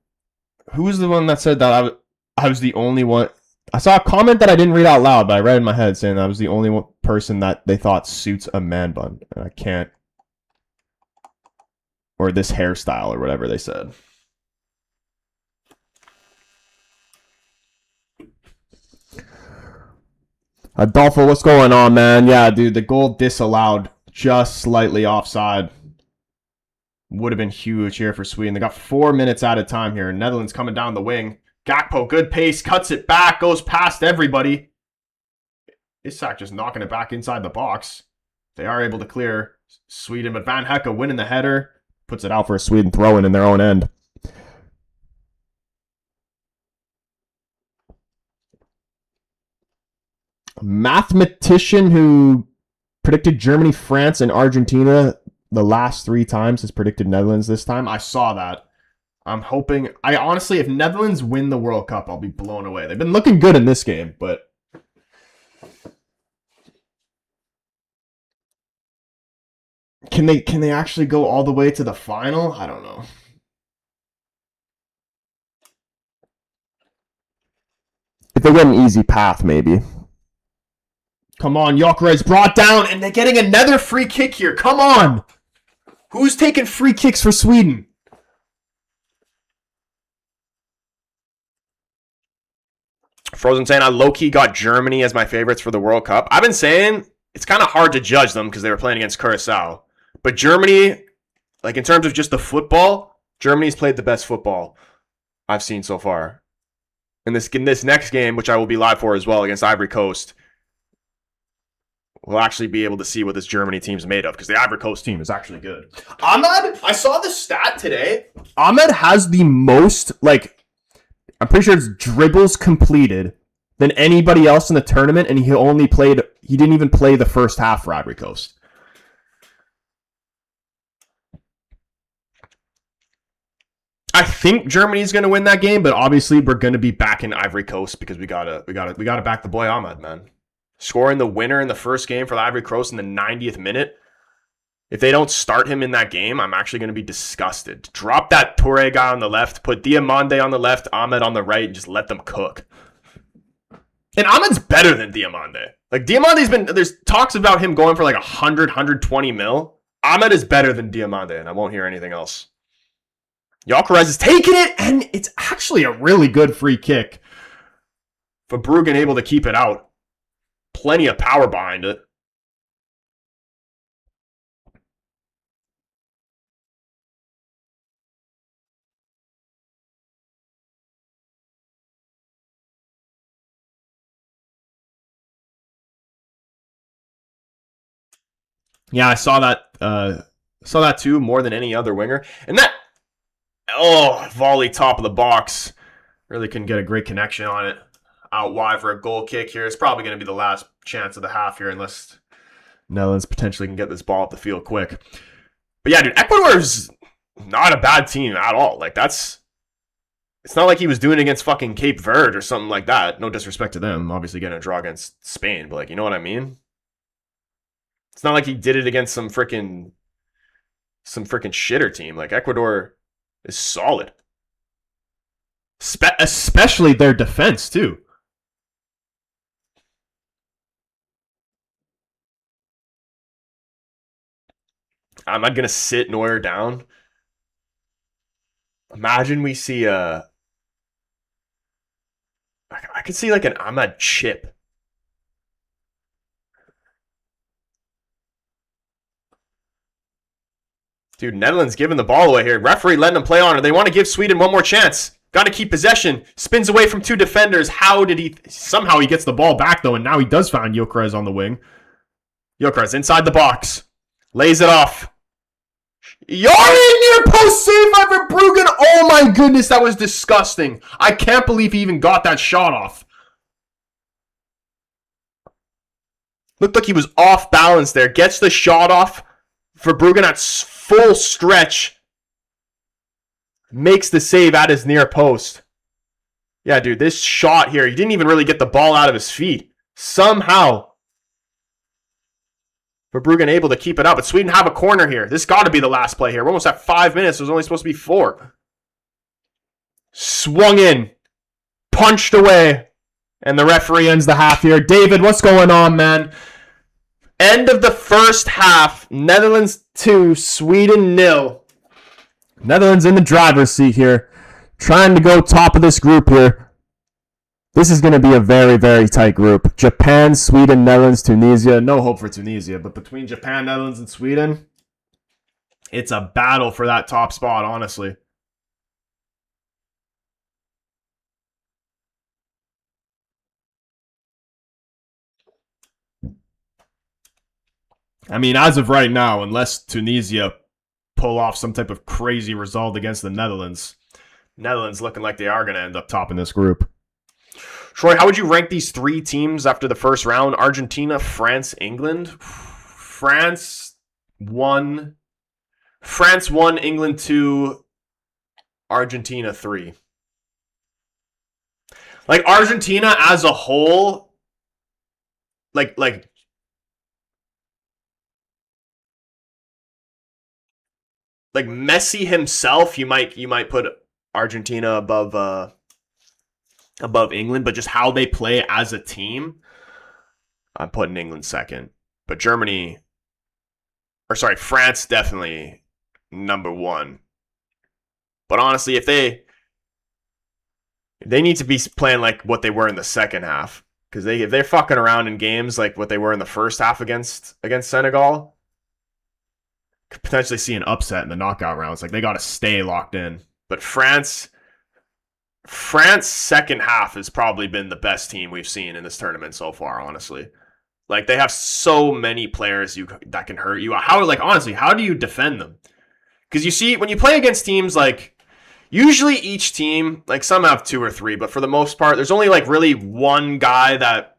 Speaker 1: Who was the one that said that I was the only one? I saw a comment that I didn't read out loud, but I read in my head saying I was the only person that they thought suits a man bun. And I can't. Or this hairstyle or whatever they said. Adolfo, what's going on, man? Yeah, dude, the goal disallowed. Just slightly offside. Would have been huge here for Sweden. They got 4 minutes out of time here. Netherlands coming down the wing. Gakpo, good pace, cuts it back, goes past everybody. Isak just knocking it back inside the box. They are able to clear Sweden, but Van Hecke winning the header. Puts it out for a Sweden throw-in in their own end. A mathematician who predicted Germany, France, and Argentina the last 3 times has predicted Netherlands this time. I saw that. I'm hoping... I honestly, if Netherlands win the World Cup, I'll be blown away. They've been looking good in this game, but... Can they actually go all the way to the final? I don't know. If they get an easy path, maybe. Come on, Gyökeres brought down, and they're getting another free kick here. Come on! Who's taking free kicks for Sweden? Frozen saying I low-key got Germany as my favorites for the World Cup. I've been saying it's kind of hard to judge them because they were playing against Curacao. But Germany, like in terms of just the football, Germany's played the best football I've seen so far. In this next game, which I will be live for as well against Ivory Coast, we'll actually be able to see what this Germany team's made of because the Ivory Coast team is actually good. Ahmed, I saw the stat today. Ahmed has the most, I'm pretty sure it's dribbles completed than anybody else in the tournament, and he didn't even play the first half for Ivory Coast. I think Germany's going to win that game, but obviously we're going to be back in Ivory Coast because we gotta back the boy Ahmed, man. Scoring the winner in the first game for the Ivory Coast in the 90th minute. If they don't start him in that game, I'm actually going to be disgusted. Drop that Toure guy on the left, put Diamande on the left, Ahmed on the right, and just let them cook. And Ahmed's better than Diomande. Like, Diamande's been, there's talks about him going for like 100, 120 mil. Ahmed is better than Diomande, and I won't hear anything else. Gyökeres is taking it, and it's actually a really good free kick. Verbruggen able to keep it out. Plenty of power behind it. Yeah, I saw that too, more than any other winger. And that volley top of the box. Really couldn't get a great connection on it. Out wide for a goal kick here. It's probably going to be the last chance of the half here, unless Netherlands potentially can get this ball up the field quick. But yeah, dude, Ecuador's not a bad team at all. Like, it's not like he was doing it against fucking Cape Verde or something like that. No disrespect to them, obviously getting a draw against Spain, but like, you know what I mean? It's not like he did it against some freaking shitter team. Like, Ecuador is solid. Especially their defense, too. I'm not going to sit Neuer down. Imagine we see I could see like an Ahmad chip. Dude, Netherlands giving the ball away here. Referee letting them play on, or they want to give Sweden one more chance. Got to keep possession. Spins away from two defenders. Somehow he gets the ball back, though, and now he does find Gyökeres on the wing. Gyökeres inside the box. Lays it off. Yarn near post save by Verbruggen. Oh my goodness, that was disgusting. I can't believe he even got that shot off. Looked like he was off balance there. Gets the shot off. Verbruggen at full stretch. Makes the save at his near post. Yeah, dude, this shot here, he didn't even really get the ball out of his feet. Somehow, Verbruggen able to keep it up, but Sweden have a corner here. This got to be the last play here. We're almost at 5 minutes. There's only supposed to be 4. Swung in. Punched away. And the referee ends the half here. David, what's going on, man? End of the first half. Netherlands 2, Sweden 0. Netherlands in the driver's seat here. Trying to go top of this group here. This is going to be a very, very tight group. Japan, Sweden, Netherlands, Tunisia. No hope for Tunisia, but between Japan, Netherlands, and Sweden, it's a battle for that top spot, honestly. I mean, as of right now, unless Tunisia pull off some type of crazy result against the Netherlands looking like they are going to end up topping this group. Troy, how would you rank these 3 teams after the first round? Argentina, France, England. France won, England 2, Argentina 3. Like, Argentina as a whole, like Messi himself, you might put Argentina above England, but just how they play as a team, I'm putting England second. But France definitely number 1. But honestly, if they need to be playing like what they were in the second half, because if they're fucking around in games like what they were in the first half against Senegal, could potentially see an upset in the knockout rounds. Like, they got to stay locked in. But France second half has probably been the best team we've seen in this tournament so far, honestly. Like, they have so many players that can hurt you. Honestly, how do you defend them? Because you see, when you play against teams, like, usually each team, like, some have 2 or 3, but for the most part, there's only, like, really one guy that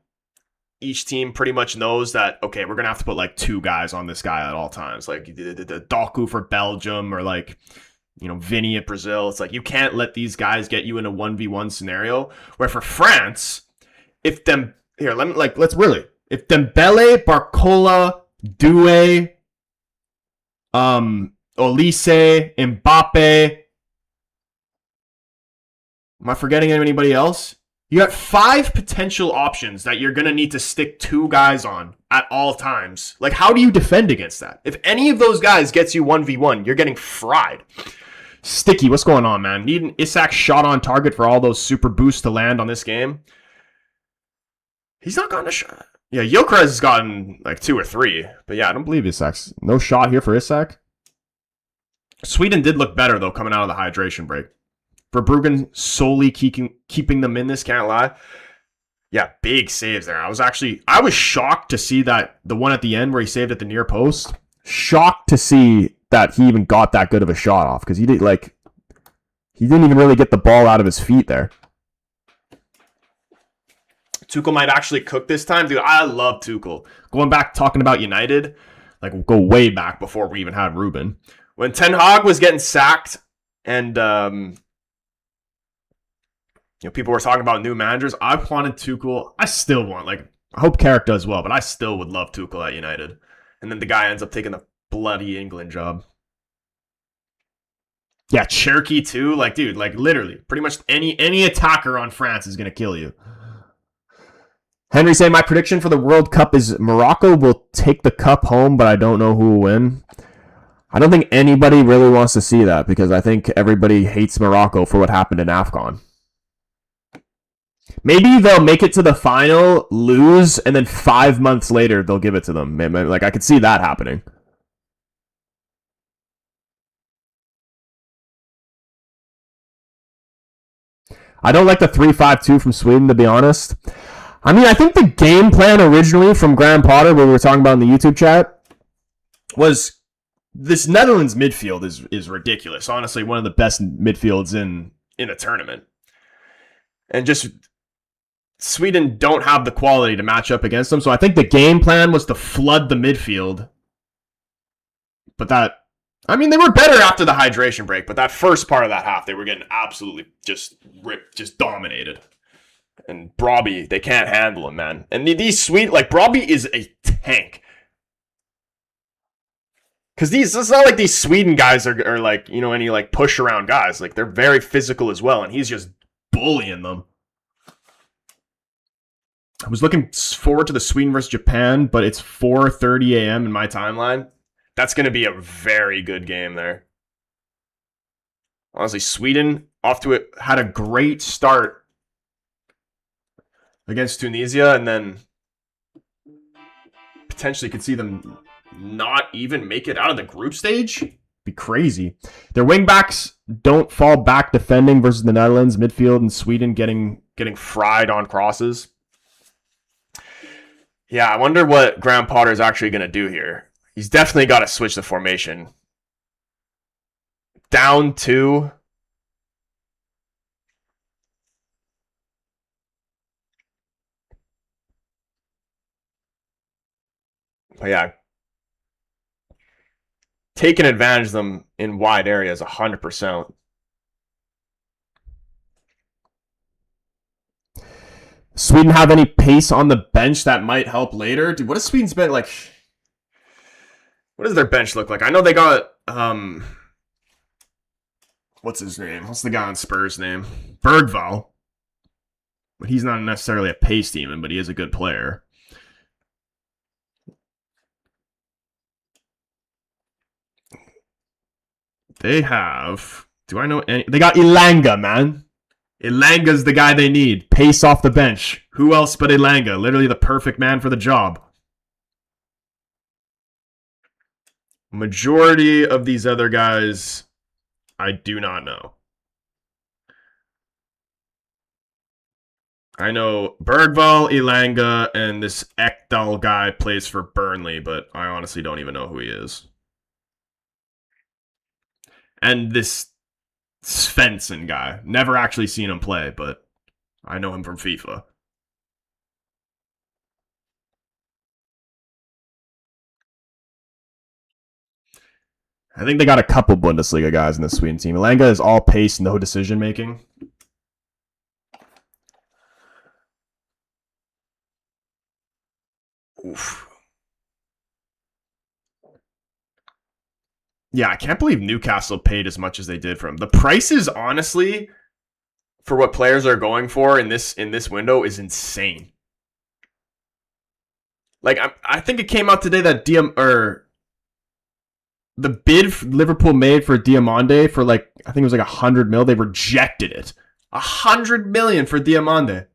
Speaker 1: each team pretty much knows that, okay, we're going to have to put, like, 2 guys on this guy at all times. Like, the Doku for Belgium, or, like, you know, Vinny at Brazil. It's like, you can't let these guys get you in a 1v1 scenario. Where for France, if Dembele, Barcola, Doué, Olise, Mbappe, am I forgetting anybody else? You got 5 potential options that you're going to need to stick 2 guys on at all times. Like, how do you defend against that? If any of those guys gets you 1v1, you're getting fried. Sticky, what's going on, man? Need an Isak shot on target for all those super boosts to land on this game? He's not gotten a shot. Yeah, Gyökeres has gotten like 2 or 3. But yeah, I don't believe Isak's. No shot here for Isak. Sweden did look better, though, coming out of the hydration break. Verbruggen solely keeping them in this, can't lie. Yeah, big saves there. I was shocked to see that the one at the end where he saved at the near post. Shocked to see that he even got that good of a shot off, because he didn't even really get the ball out of his feet there. Tuchel might actually cook this time. Dude, I love Tuchel. Going back, talking about United, like we'll go way back before we even had Ruben. When Ten Hag was getting sacked and people were talking about new managers, I wanted Tuchel. I still want, I hope Carrick does well, but I still would love Tuchel at United. And then the guy ends up taking the bloody England job. Yeah, Cherky too. Dude, literally, pretty much any attacker on France is going to kill you. Henry saying, my prediction for the World Cup is Morocco will take the cup home, but I don't know who will win. I don't think anybody really wants to see that, because I think everybody hates Morocco for what happened in AFCON. Maybe they'll make it to the final, lose, and then 5 months later they'll give it to them. I could see that happening. I don't like the 3-5-2 from Sweden, to be honest. I mean, I think the game plan originally from Graham Potter, what we were talking about in the YouTube chat, was this Netherlands midfield is ridiculous. Honestly, one of the best midfields in a tournament. And just Sweden don't have the quality to match up against them. So I think the game plan was to flood the midfield. But they were better after the hydration break. But that first part of that half, they were getting absolutely just ripped, just dominated. And Brobbey, they can't handle him, man. And these Brobbey is a tank. Because it's not like these Sweden guys are any push around guys. They're very physical as well, and he's just bullying them. I was looking forward to the Sweden versus Japan, but it's 4:30 a.m. in my timeline. That's going to be a very good game there. Honestly, Sweden had a great start against Tunisia, and then potentially could see them not even make it out of the group stage. Be crazy. Their wingbacks don't fall back defending versus the Netherlands. Midfield and Sweden getting fried on crosses. Yeah, I wonder what Graham Potter is actually going to do here. He's definitely got to switch the formation. Down 2. But yeah, taking advantage of them in wide areas 100%. Sweden have any pace on the bench that might help later? Dude, what does Sweden's bench like? What does their bench look like? I know they got what's his name? What's the guy on Spurs' name? Bergvall. But he's not necessarily a pace demon, but he is a good player. They have... Do I know any... They got Elanga, man. Elanga's the guy they need. Pace off the bench. Who else but Elanga? Literally the perfect man for the job. Majority of these other guys, I do not know. I know Bergvall, Elanga, and this Ekdal guy plays for Burnley, but I honestly don't even know who he is. And this Svensson guy. Never actually seen him play, but I know him from FIFA. I think they got a couple Bundesliga guys in the Sweden team. Elanga is all pace, no decision making. Oof. Yeah, I can't believe Newcastle paid as much as they did for him. The prices, honestly, for what players are going for in this window is insane. Like I think it came out today that the bid Liverpool made for Diomande for like I think it was like 100 mil. They rejected it. 100 million for Diomande.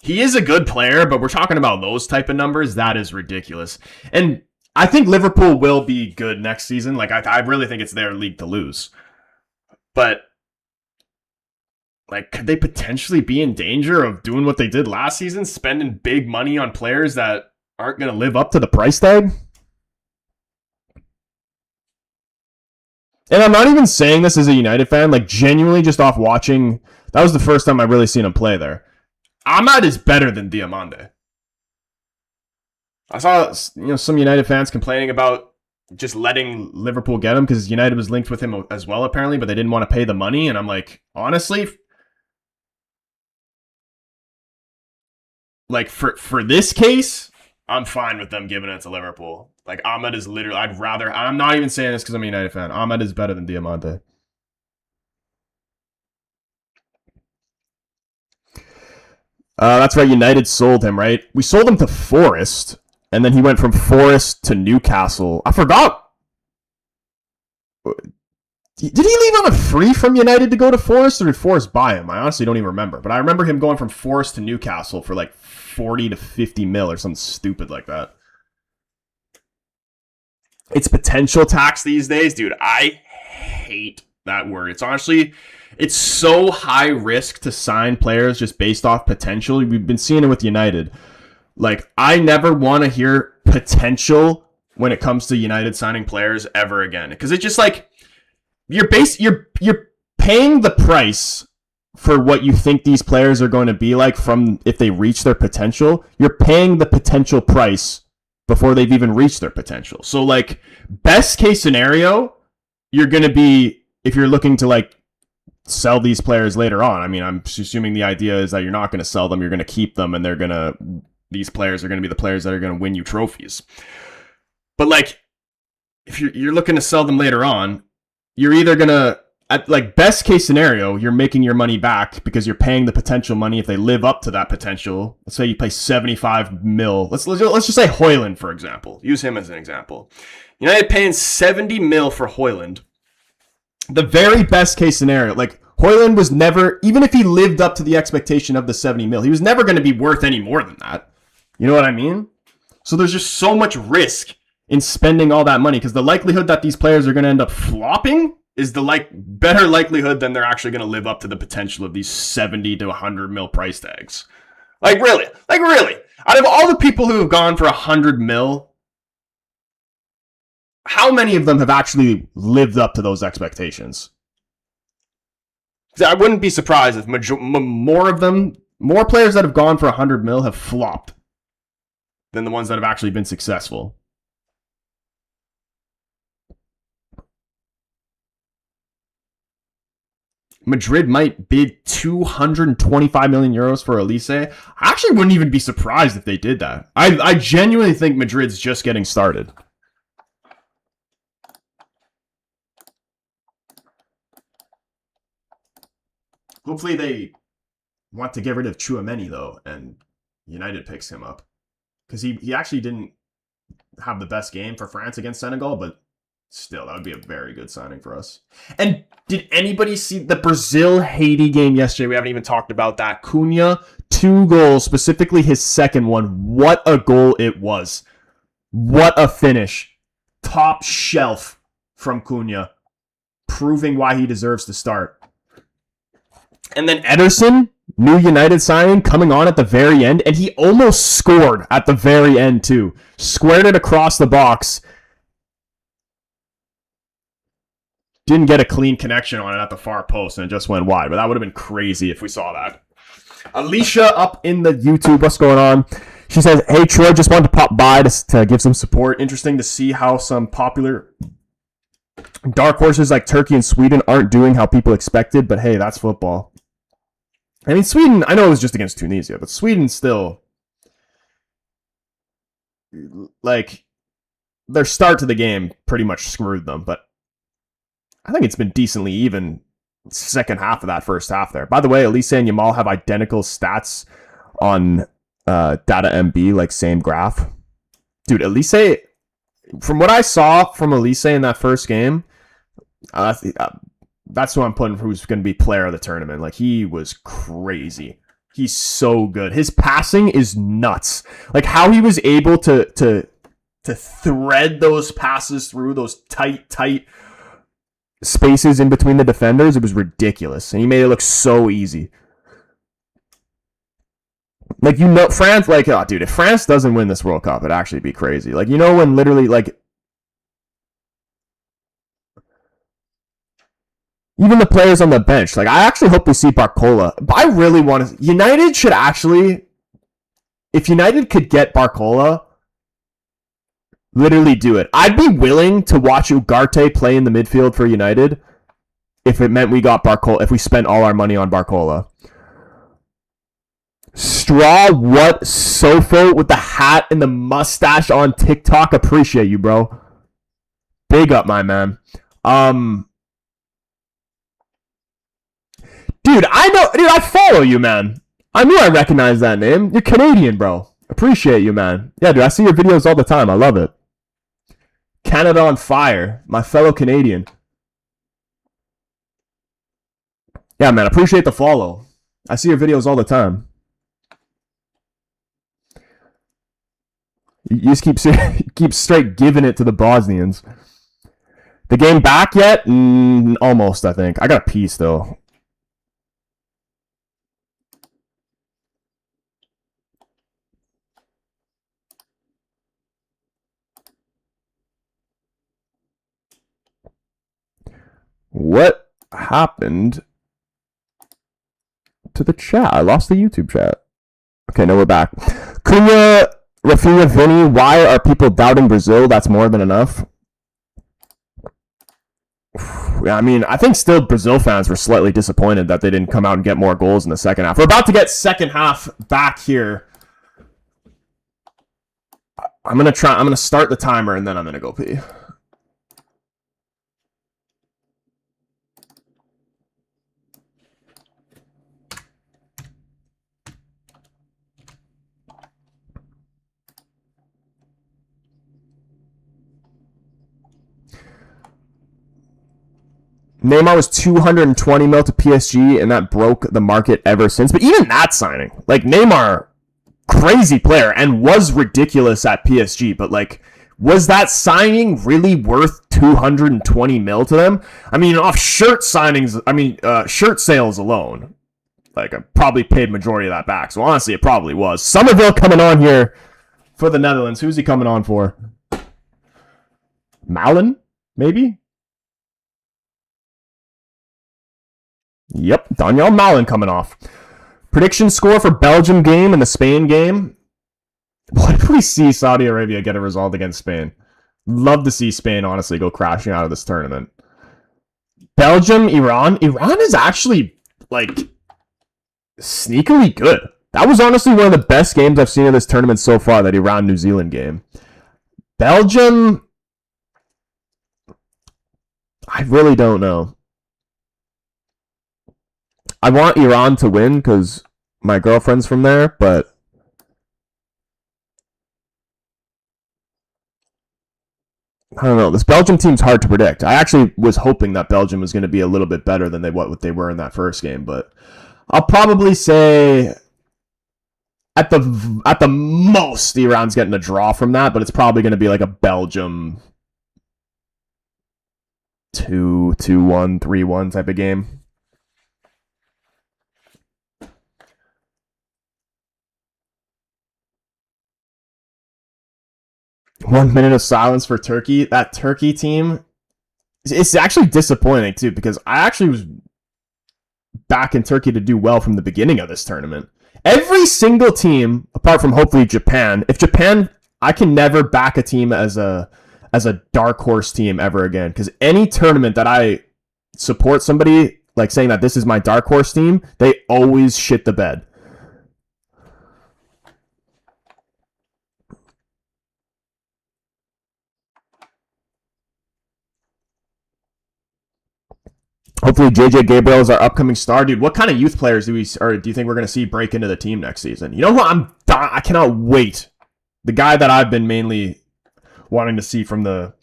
Speaker 1: He is a good player, but we're talking about those type of numbers. That is ridiculous. And I think Liverpool will be good next season. Like, I really think it's their league to lose. But, like, could they potentially be in danger of doing what they did last season? Spending big money on players that aren't going to live up to the price tag? And I'm not even saying this as a United fan. Like, genuinely just off watching, that was the first time I've really seen him play there. Ahmad is better than Diomande. I saw some United fans complaining about just letting Liverpool get him because United was linked with him as well, apparently, but they didn't want to pay the money. And I'm like, honestly, like for this case, I'm fine with them giving it to Liverpool. Like Ahmad is literally, I'm not even saying this because I'm a United fan. Ahmad is better than Diomande. That's right. United sold him, right? We sold him to Forest, and then he went from Forest to Newcastle. I forgot. Did he leave on a free from United to go to Forest, or did Forest buy him? I honestly don't even remember. But I remember him going from Forest to Newcastle for like 40 to 50 mil or something stupid like that. It's potential tax these days, dude. I hate that word. It's so high risk to sign players just based off potential. We've been seeing it with United. Like, I never want to hear potential when it comes to United signing players ever again. Because it's just like, you're paying the price for what you think these players are going to be like from if they reach their potential. You're paying the potential price before they've even reached their potential. So, like, best case scenario, you're going to be, if you're looking to, like, sell these players later on. I mean, I'm assuming the idea is that you're not going to sell them, you're going to keep them, and these players are going to be the players that are going to win you trophies. But, like, if you're looking to sell them later on, you're either going to, at like best case scenario, you're making your money back because you're paying the potential money if they live up to that potential. Let's say you pay 75 mil. Let's just say Højlund, for example. Use him as an example. United paying 70 mil for Højlund. The very best case scenario, like Højlund was never, even if he lived up to the expectation of the 70 mil, he was never going to be worth any more than that. You know what I mean? So there's just so much risk in spending all that money because the likelihood that these players are going to end up flopping is the better likelihood than they're actually going to live up to the potential of these 70 to 100 mil price tags. Like really. Out of all the people who have gone for 100 mil, how many of them have actually lived up to those expectations? I wouldn't be surprised if more players that have gone for 100 mil have flopped than the ones that have actually been successful. Madrid might bid 225 million euros for Elise. I actually wouldn't even be surprised if they did that. I genuinely think Madrid's just getting started. Hopefully they want to get rid of Tchouaméni, though, and United picks him up. Because he actually didn't have the best game for France against Senegal, but still, that would be a very good signing for us. And did anybody see the Brazil-Haiti game yesterday? We haven't even talked about that. Cunha, 2 goals, specifically his second one. What a goal it was. What a finish. Top shelf from Cunha, proving why he deserves to start. And then Ederson, new United signing, coming on at the very end, and he almost scored at the very end, too. Squared it across the box. Didn't get a clean connection on it at the far post, and it just went wide. But that would have been crazy if we saw that. Alicia up in the YouTube. What's going on? She says, hey, Troy, just wanted to pop by to give some support. Interesting to see how some popular dark horses like Turkey and Sweden aren't doing how people expected. But hey, that's football. I mean, Sweden, I know it was just against Tunisia, but Sweden still, like, their start to the game pretty much screwed them. But I think it's been decently even second half of that first half there. By the way, Elise and Yamal have identical stats on Data MB, like same graph. Dude, Elise, from what I saw from Elise in that first game, that's who I'm putting who's going to be player of the tournament. Like, he was crazy. He's so good. His passing is nuts. Like, how he was able to thread those passes through those tight spaces in between the defenders, it was ridiculous. And he made it look so easy. Like, you know, France, like, oh, dude, if France doesn't win this World Cup, it'd actually be crazy. Like, you know, when literally, like, even the players on the bench, like, I actually hope we see Barcola. But I really want to. United should actually, if United could get Barcola, literally do it. I'd be willing to watch Ugarte play in the midfield for United if it meant we got Barcola, if we spent all our money on Barcola. Straw what Sofo with the hat and the mustache on TikTok. Appreciate you, bro. Big up, my man. Dude, I follow you, man. I knew I recognized that name. You're Canadian, bro. Appreciate you, man. Yeah, dude, I see your videos all the time. I love it. Canada on fire. My fellow Canadian. Yeah, man, appreciate the follow. I see your videos all the time. You just keep straight giving it to the Bosnians. The game back yet? Almost, I think. I got a piece, though. What happened to the chat? I lost the YouTube chat. Okay, no, we're back. Cunha, Rafinha, Vinny, why are people doubting Brazil? That's more than enough. Yeah, I mean, I think still Brazil fans were slightly disappointed that they didn't come out and get more goals in the second half. We're about to get second half back here. I'm gonna start the timer and then I'm gonna go pee. Neymar was 220 mil to PSG, and that broke the market ever since. But even that signing, like, Neymar, crazy player, and was ridiculous at PSG. But, like, was that signing really worth 220 mil to them? I mean, off shirt signings, shirt sales alone, like, I probably paid majority of that back. So honestly, it probably was. Somerville coming on here for the Netherlands. Who's he coming on for? Malen, maybe? Yep, Daniel Malen coming off. Prediction score for Belgium game and the Spain game. What if we see Saudi Arabia get a result against Spain? Love to see Spain, honestly, go crashing out of this tournament. Belgium, Iran. Iran is actually, like, sneakily good. That was honestly one of the best games I've seen in this tournament so far, that Iran-New Zealand game. Belgium, I really don't know. I want Iran to win because my girlfriend's from there, but I don't know. This Belgium team's hard to predict. I actually was hoping that Belgium was going to be a little bit better than what they were in that first game, but I'll probably say at the most Iran's getting a draw from that, but it's probably going to be like a Belgium 2-1, 3-1 type of game. One minute of silence for Turkey. That Turkey team, it's actually disappointing too, because I actually was backing Turkey to do well from the beginning of this tournament. Every single team, apart from hopefully Japan, if Japan, I can never back a team as a dark horse team ever again, because any tournament that I support somebody, like saying that this is my dark horse team, they always shit the bed. Hopefully, JJ Gabriel is our upcoming star, dude. What kind of youth players do you think we're going to see break into the team next season? You know what? I cannot wait. The guy that I've been mainly wanting to see from the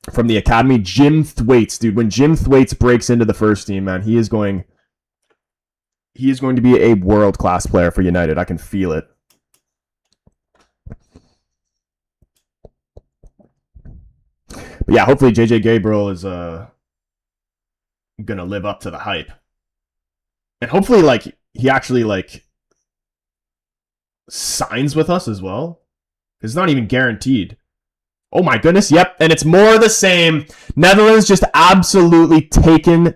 Speaker 1: academy, Jim Thwaites, dude. When Jim Thwaites breaks into the first team, man, he is going to be a world-class player for United. I can feel it. But yeah, hopefully JJ Gabriel is gonna live up to the hype. And hopefully like he actually like signs with us as well. It's not even guaranteed. Oh my goodness, yep. And it's more of the same. Netherlands just absolutely taken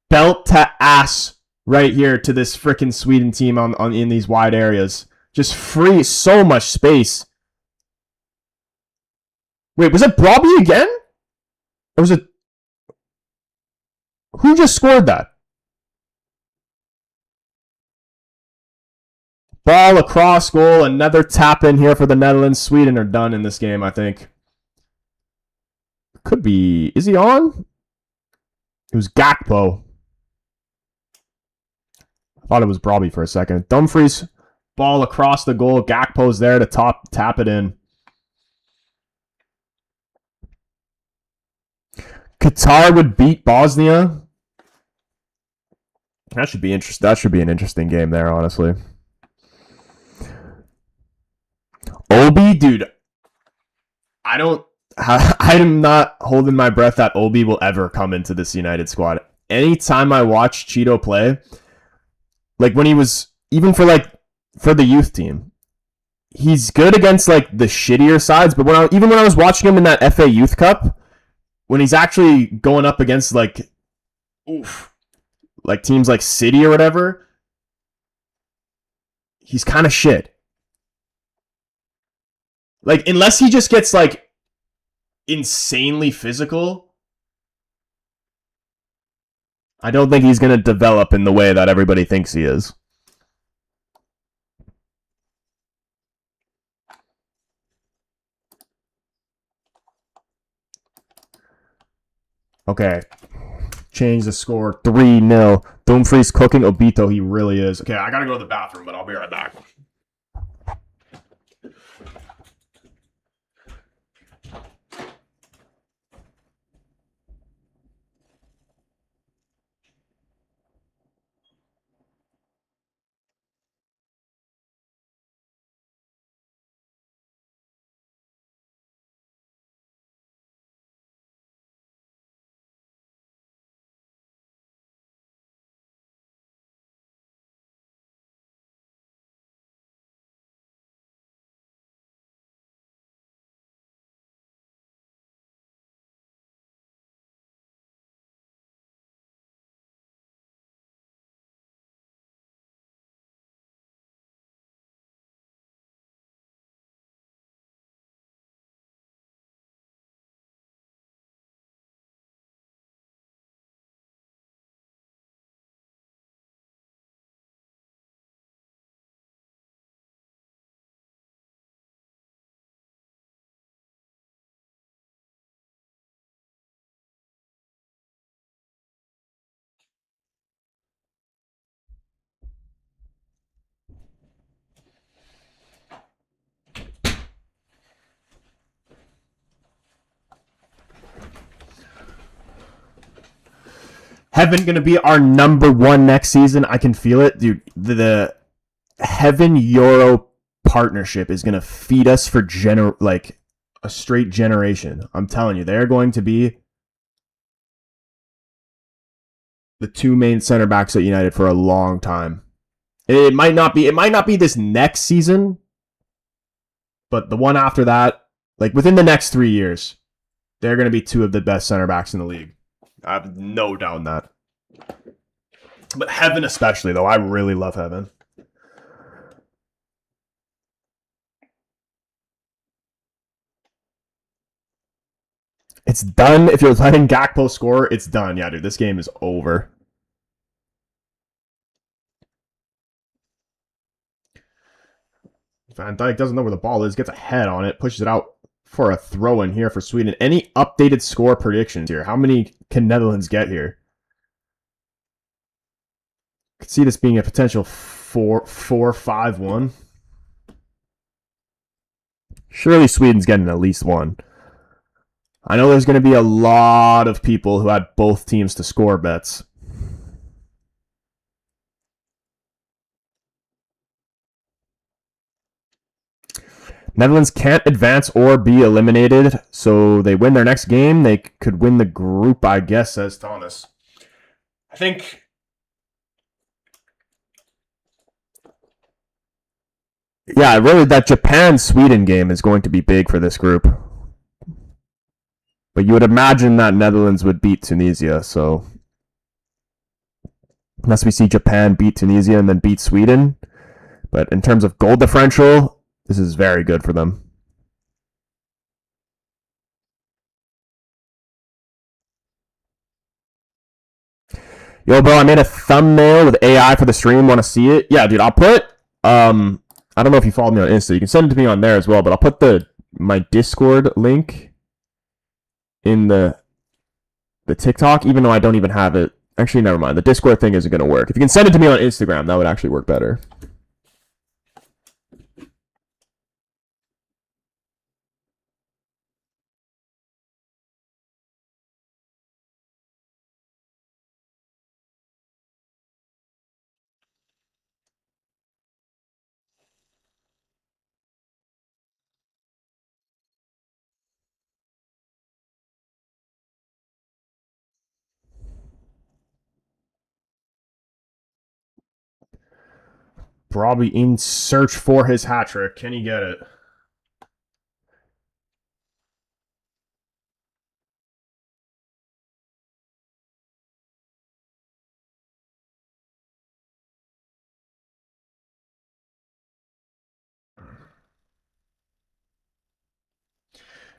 Speaker 1: belt to ass right here to this freaking Sweden team on in these wide areas. Just free so much space. Wait, was it Brobby again? Or was it... Who just scored that? Ball across goal, another tap in here for the Netherlands. Sweden are done in this game, I think. Could be... Is he on? It was Gakpo. I thought it was Brobby for a second. Dumfries, ball across the goal. Gakpo's there to tap it in. Qatar would beat Bosnia. That should be interesting. That should be an interesting game there, honestly. Obi, dude. I'm not holding my breath that Obi will ever come into this United squad. Anytime I watch Cheeto play, like when he was, even for the youth team, he's good against like the shittier sides, but when I was watching him in that FA Youth Cup, when he's actually going up against like teams like City or whatever, he's kind of shit. Like, unless he just gets like insanely physical, I don't think he's going to develop in the way that everybody thinks he is. Okay. Change the score. 3-0. Dumfries cooking Obito. He really is. Okay, I gotta go to the bathroom, but I'll be right back. Heaven gonna be our number one next season. I can feel it, dude. The Heaven Euro partnership is gonna feed us for a straight generation. I'm telling you, they're going to be the two main center backs at United for a long time. It might not be this next season, but the one after that, like within the next 3 years, they're going to be two of the best center backs in the league. I have no doubt in that. But Heaven especially, though. I really love Heaven. It's done. If you're letting Gakpo score, it's done. Yeah, dude, this game is over. Van Dijk doesn't know where the ball is, gets a head on it, pushes it out for a throw in here for Sweden. Any updated score predictions here? How many can Netherlands get here? I could see this being a potential 4-5-1. Surely Sweden's getting at least one. I know there's going to be a lot of people who had both teams to score bets. Netherlands can't advance or be eliminated, so they win their next game. They could win the group, I guess, says Thomas. I think... Yeah, really, that Japan-Sweden game is going to be big for this group. But you would imagine that Netherlands would beat Tunisia, so... Unless we see Japan beat Tunisia and then beat Sweden. But in terms of goal differential, this is very good for them. Yo, bro, I made a thumbnail with AI for the stream. Want to see it? Yeah, dude, I'll put... I don't know if you follow me on Insta. You can send it to me on there as well, but I'll put my Discord link in the TikTok, even though I don't even have it. Actually, never mind. The Discord thing isn't going to work. If you can send it to me on Instagram, that would actually work better. Probably in search for his hat trick. Can he get it?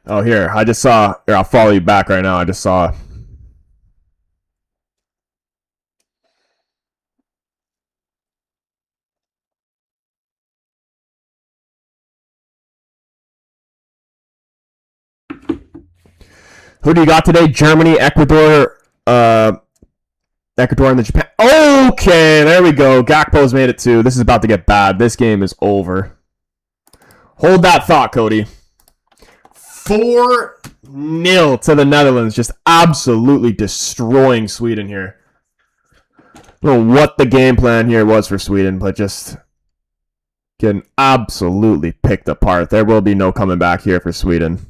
Speaker 1: Oh, here. I just saw... Here, I'll follow you back right now. I just saw... Who do you got today? Germany, Ecuador, Ecuador and the Japan. Okay, there we go. Gakpo's made it too. This is about to get bad. This game is over. Hold that thought, Cody. 4-0 to the Netherlands. Just absolutely destroying Sweden here. I don't know what the game plan here was for Sweden, but just getting absolutely picked apart. There will be no coming back here for Sweden.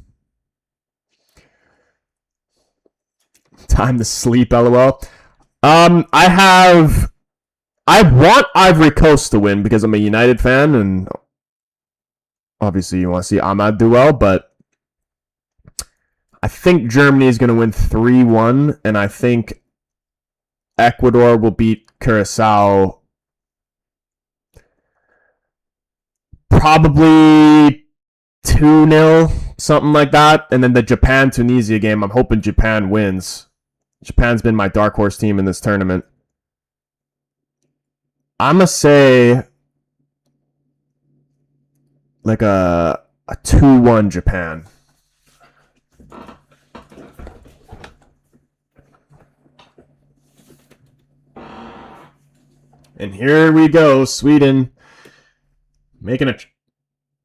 Speaker 1: Time to sleep, LOL. I want Ivory Coast to win because I'm a United fan, and obviously you want to see Ahmad do well, but I think Germany is going to win 3-1, and I think Ecuador will beat Curacao probably 2-0, something like that. And then the Japan-Tunisia game, I'm hoping Japan wins. Japan's been my dark horse team in this tournament. I'm going to say like a 2-1 Japan. And here we go, Sweden making a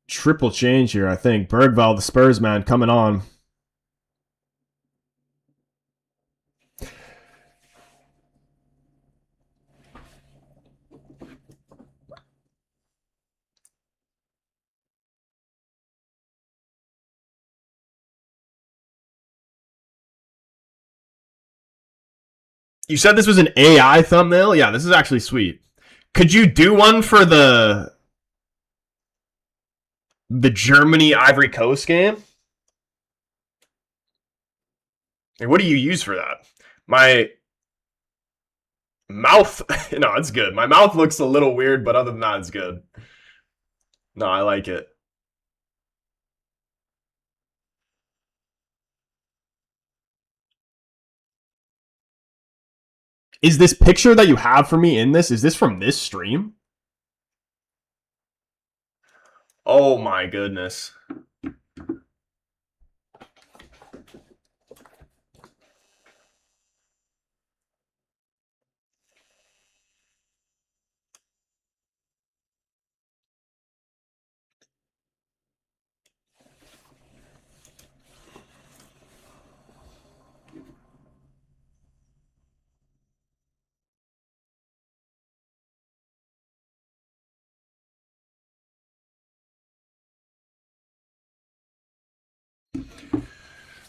Speaker 1: triple change here, I think. Bergvall, the Spurs man, coming on. You said this was an AI thumbnail? Yeah, this is actually sweet. Could you do one for the Germany Ivory Coast game? And what do you use for that? My mouth, no, it's good. My mouth looks a little weird, but other than that, it's good. No, I like it. Is this picture that you have for me in this, is this from this stream? Oh my goodness.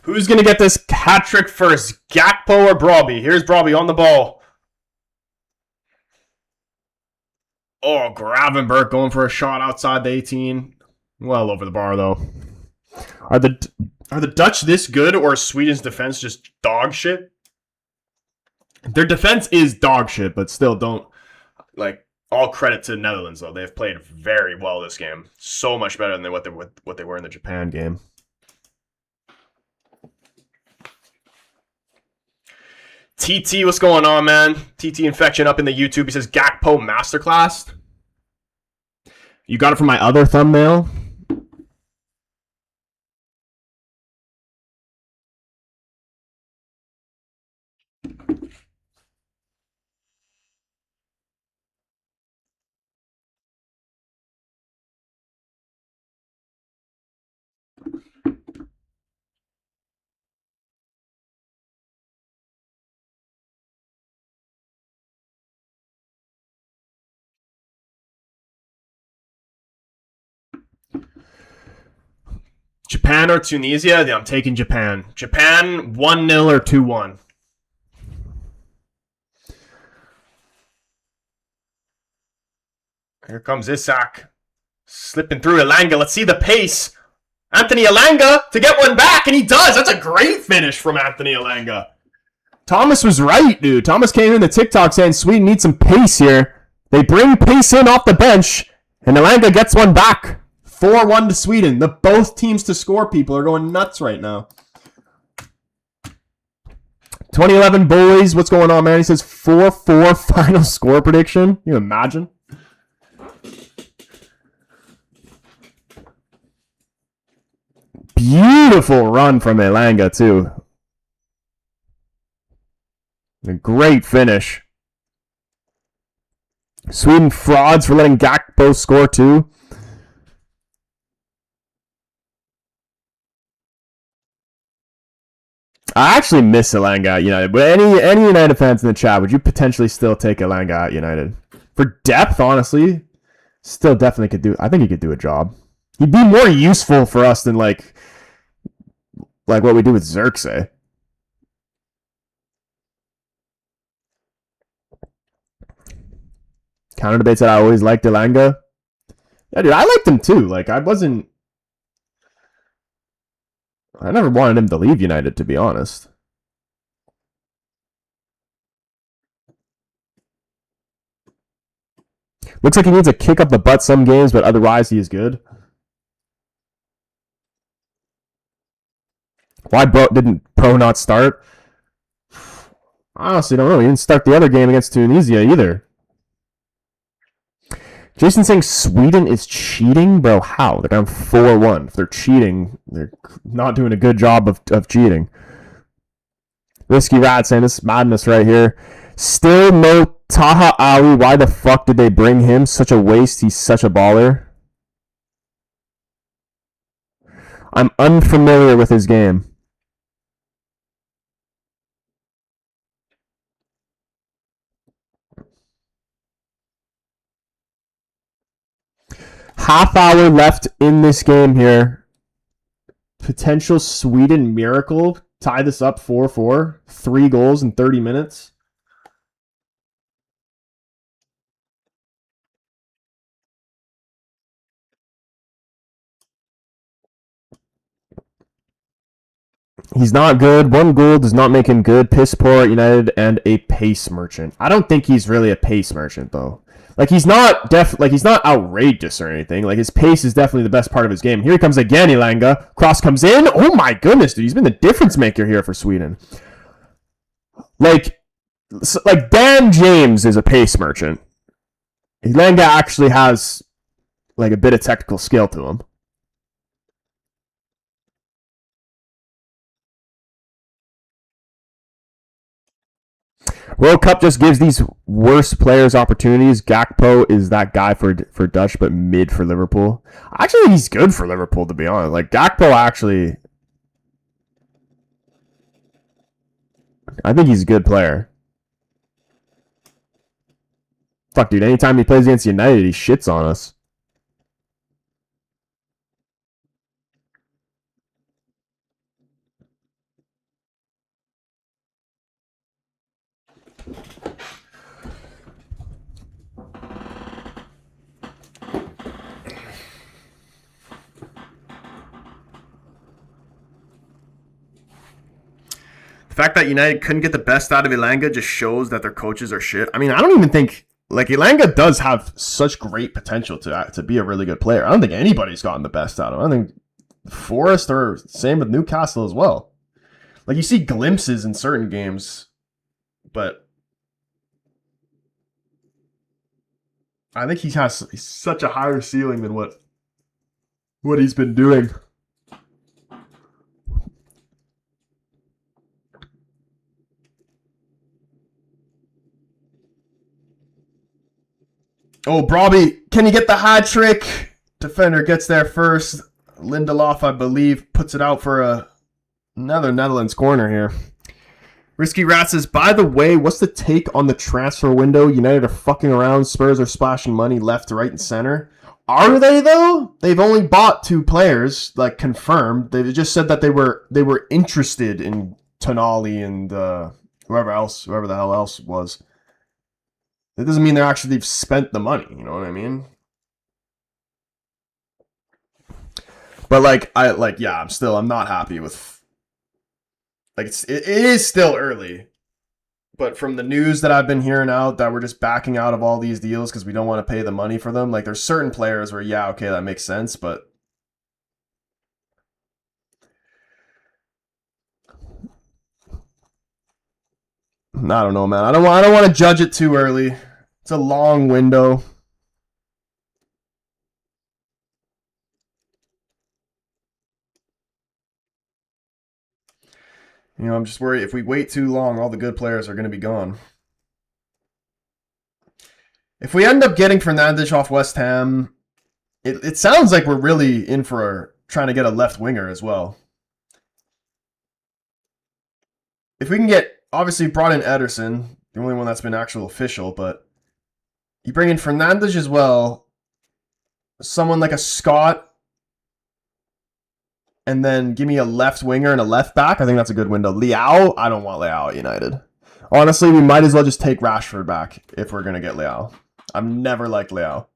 Speaker 1: Who's going to get this hat trick first? Gakpo or Brobbey? Here's Brobbey on the ball. Oh, Gravenberch going for a shot outside the 18. Well over the bar, though. Are the Dutch this good, or is Sweden's defense just dog shit? Their defense is dog shit, but still don't, like, all credit to the Netherlands, though. They've played very well this game. So much better than what they were in the Japan game. TT, what's going on, man? TT Infection up in the YouTube. He says, Gakpo Masterclass. You got it from my other thumbnail? Japan or Tunisia? Yeah, I'm taking Japan. Japan 1-0 or 2-1. Here comes Isak. Slipping through Elanga. Let's see the pace. Anthony Elanga to get one back, and he does. That's a great finish from Anthony Elanga. Thomas was right, dude. Thomas came in the TikTok saying Sweden needs some pace here. They bring pace in off the bench, and Elanga gets one back. 4-1 to Sweden. The both teams to score people are going nuts right now. 2011 boys, what's going on, man? He says 4-4 final score prediction. Can you imagine? Beautiful run from Elanga, too. A great finish. Sweden frauds for letting Gakpo score, too. I actually miss Elanga at United. But any United fans in the chat, would you potentially still take Elanga at United? For depth, honestly, still definitely could do. I think he could do a job. He'd be more useful for us than like what we do with Xerxes. Counter debates that I always liked Elanga. Yeah, dude, I liked him too. Like, I never wanted him to leave United, to be honest. Looks like he needs a kick up the butt some games, but otherwise he is good. Why didn't Pro not start? I honestly don't know. He didn't start the other game against Tunisia either. Jason saying Sweden is cheating? Bro, how? They're down 4-1. If they're cheating, they're not doing a good job of cheating. Risky Rat saying this is madness right here. Still no Taha Ali. Why the fuck did they bring him? Such a waste. He's such a baller. I'm unfamiliar with his game. Half hour left in this game here. Potential Sweden miracle. Tie this up 4-4. 3 goals in 30 minutes. He's not good. 1 goal does not make him good. Piss poor at United and a pace merchant. I don't think he's really a pace merchant though. Like he's not he's not outrageous or anything. Like his pace is definitely the best part of his game. Here he comes again, Elanga. Cross comes in. Oh my goodness, dude. He's been the difference maker here for Sweden. Like Dan James is a pace merchant. Elanga actually has like a bit of technical skill to him. World Cup just gives these worst players opportunities. Gakpo is that guy for Dutch, but mid for Liverpool. Actually, he's good for Liverpool, to be honest. Like, Gakpo actually... I think he's a good player. Fuck, dude. Anytime he plays against United, he shits on us. fact that United couldn't get the best out of Elanga just shows that their coaches are shit. I mean, I don't even think like Elanga does have such great potential to be a really good player. I don't think anybody's gotten the best out of him. I think Forrest or same with Newcastle as well. Like you see glimpses in certain games, but I think he has such a higher ceiling than what he's been doing. Oh, Brobby, can you get the hat trick? Defender gets there first. Lindelof, I believe, puts it out for another Netherlands corner here. Risky Rat says, by the way, what's the take on the transfer window? United are fucking around. Spurs are splashing money left, right, and center. Are they, though? They've only bought 2 players, like, confirmed. They just said that they were interested in Tonali and whoever the hell else was. That doesn't mean they've spent the money, you know what I mean? But I'm not happy with it is still early. But from the news that I've been hearing out that we're just backing out of all these deals because we don't want to pay the money for them. Like there's certain players where okay, that makes sense, but I don't know, man. I don't want to judge it too early. It's a long window. You know, I'm just worried if we wait too long, all the good players are going to be gone. If we end up getting Fernandes off West Ham, it sounds like we're really in for trying to get a left winger as well. If we can get, obviously brought in Ederson, the only one that's been actual official, but you bring in Fernandes as well, someone like a Scott, and then give me a left winger and a left back. I think that's a good window. Leao, I don't want Leao at United. Honestly, we might as well just take Rashford back if we're going to get Leao. I've never liked Leao.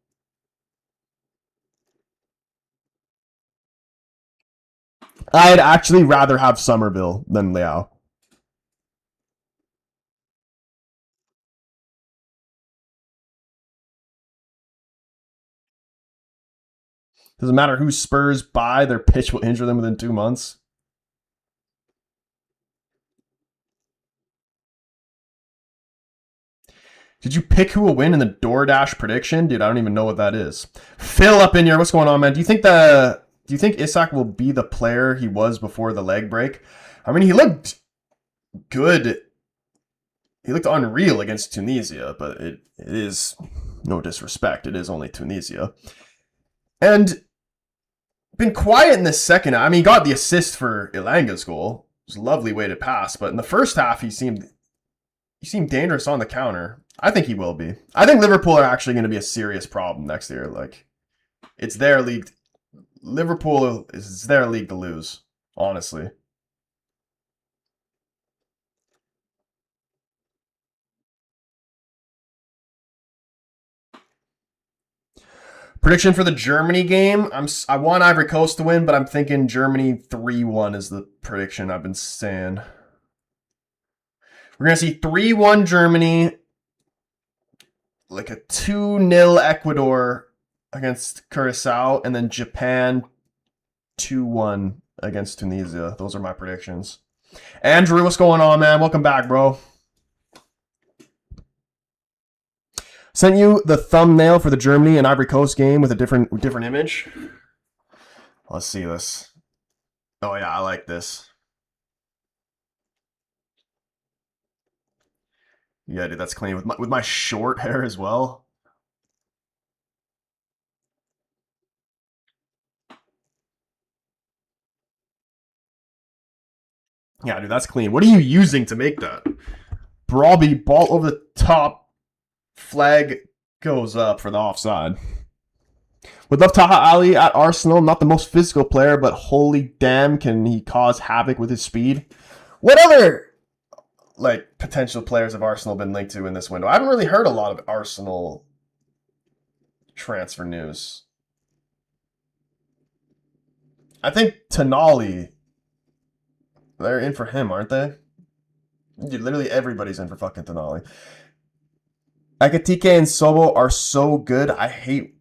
Speaker 1: I'd actually rather have Somerville than Leao. Doesn't matter who Spurs buy, their pitch will injure them within 2 months. Did you pick who will win in the DoorDash prediction? Dude, I don't even know what that is. Phil up in here, what's going on, man? Do you think Isak will be the player he was before the leg break? I mean, he looked good. He looked unreal against Tunisia, but it is no disrespect. It is only Tunisia. And been quiet in this second. I mean, he got the assist for Ilanga's goal. It was a lovely way to pass, but in the first half, he seemed dangerous on the counter. I think he will be. I think Liverpool are actually going to be a serious problem next year. Like, it's their league. Liverpool is their league to lose, honestly. Prediction for the Germany game. I want Ivory Coast to win, but I'm thinking Germany 3-1 is the prediction I've been saying. We're going to see 3-1 Germany, like a 2-0 Ecuador against Curacao, and then Japan 2-1 against Tunisia. Those are my predictions. Andrew, what's going on, man? Welcome back, bro. Sent you the thumbnail for the Germany and Ivory Coast game with a different image. Let's see this. Oh yeah, I like this. Yeah, dude, that's clean with my short hair as well. Yeah, dude, that's clean. What are you using to make that? Brobby, ball over the top. Flag goes up for the offside. Would love Taha Ali at Arsenal. Not the most physical player, but holy damn, can he cause havoc with his speed? What other potential players have Arsenal been linked to in this window? I haven't really heard a lot of Arsenal transfer news. I think Tonali, they're in for him, aren't they? Dude, literally everybody's in for fucking Tonali. Ekatike and Sobo are so good. I hate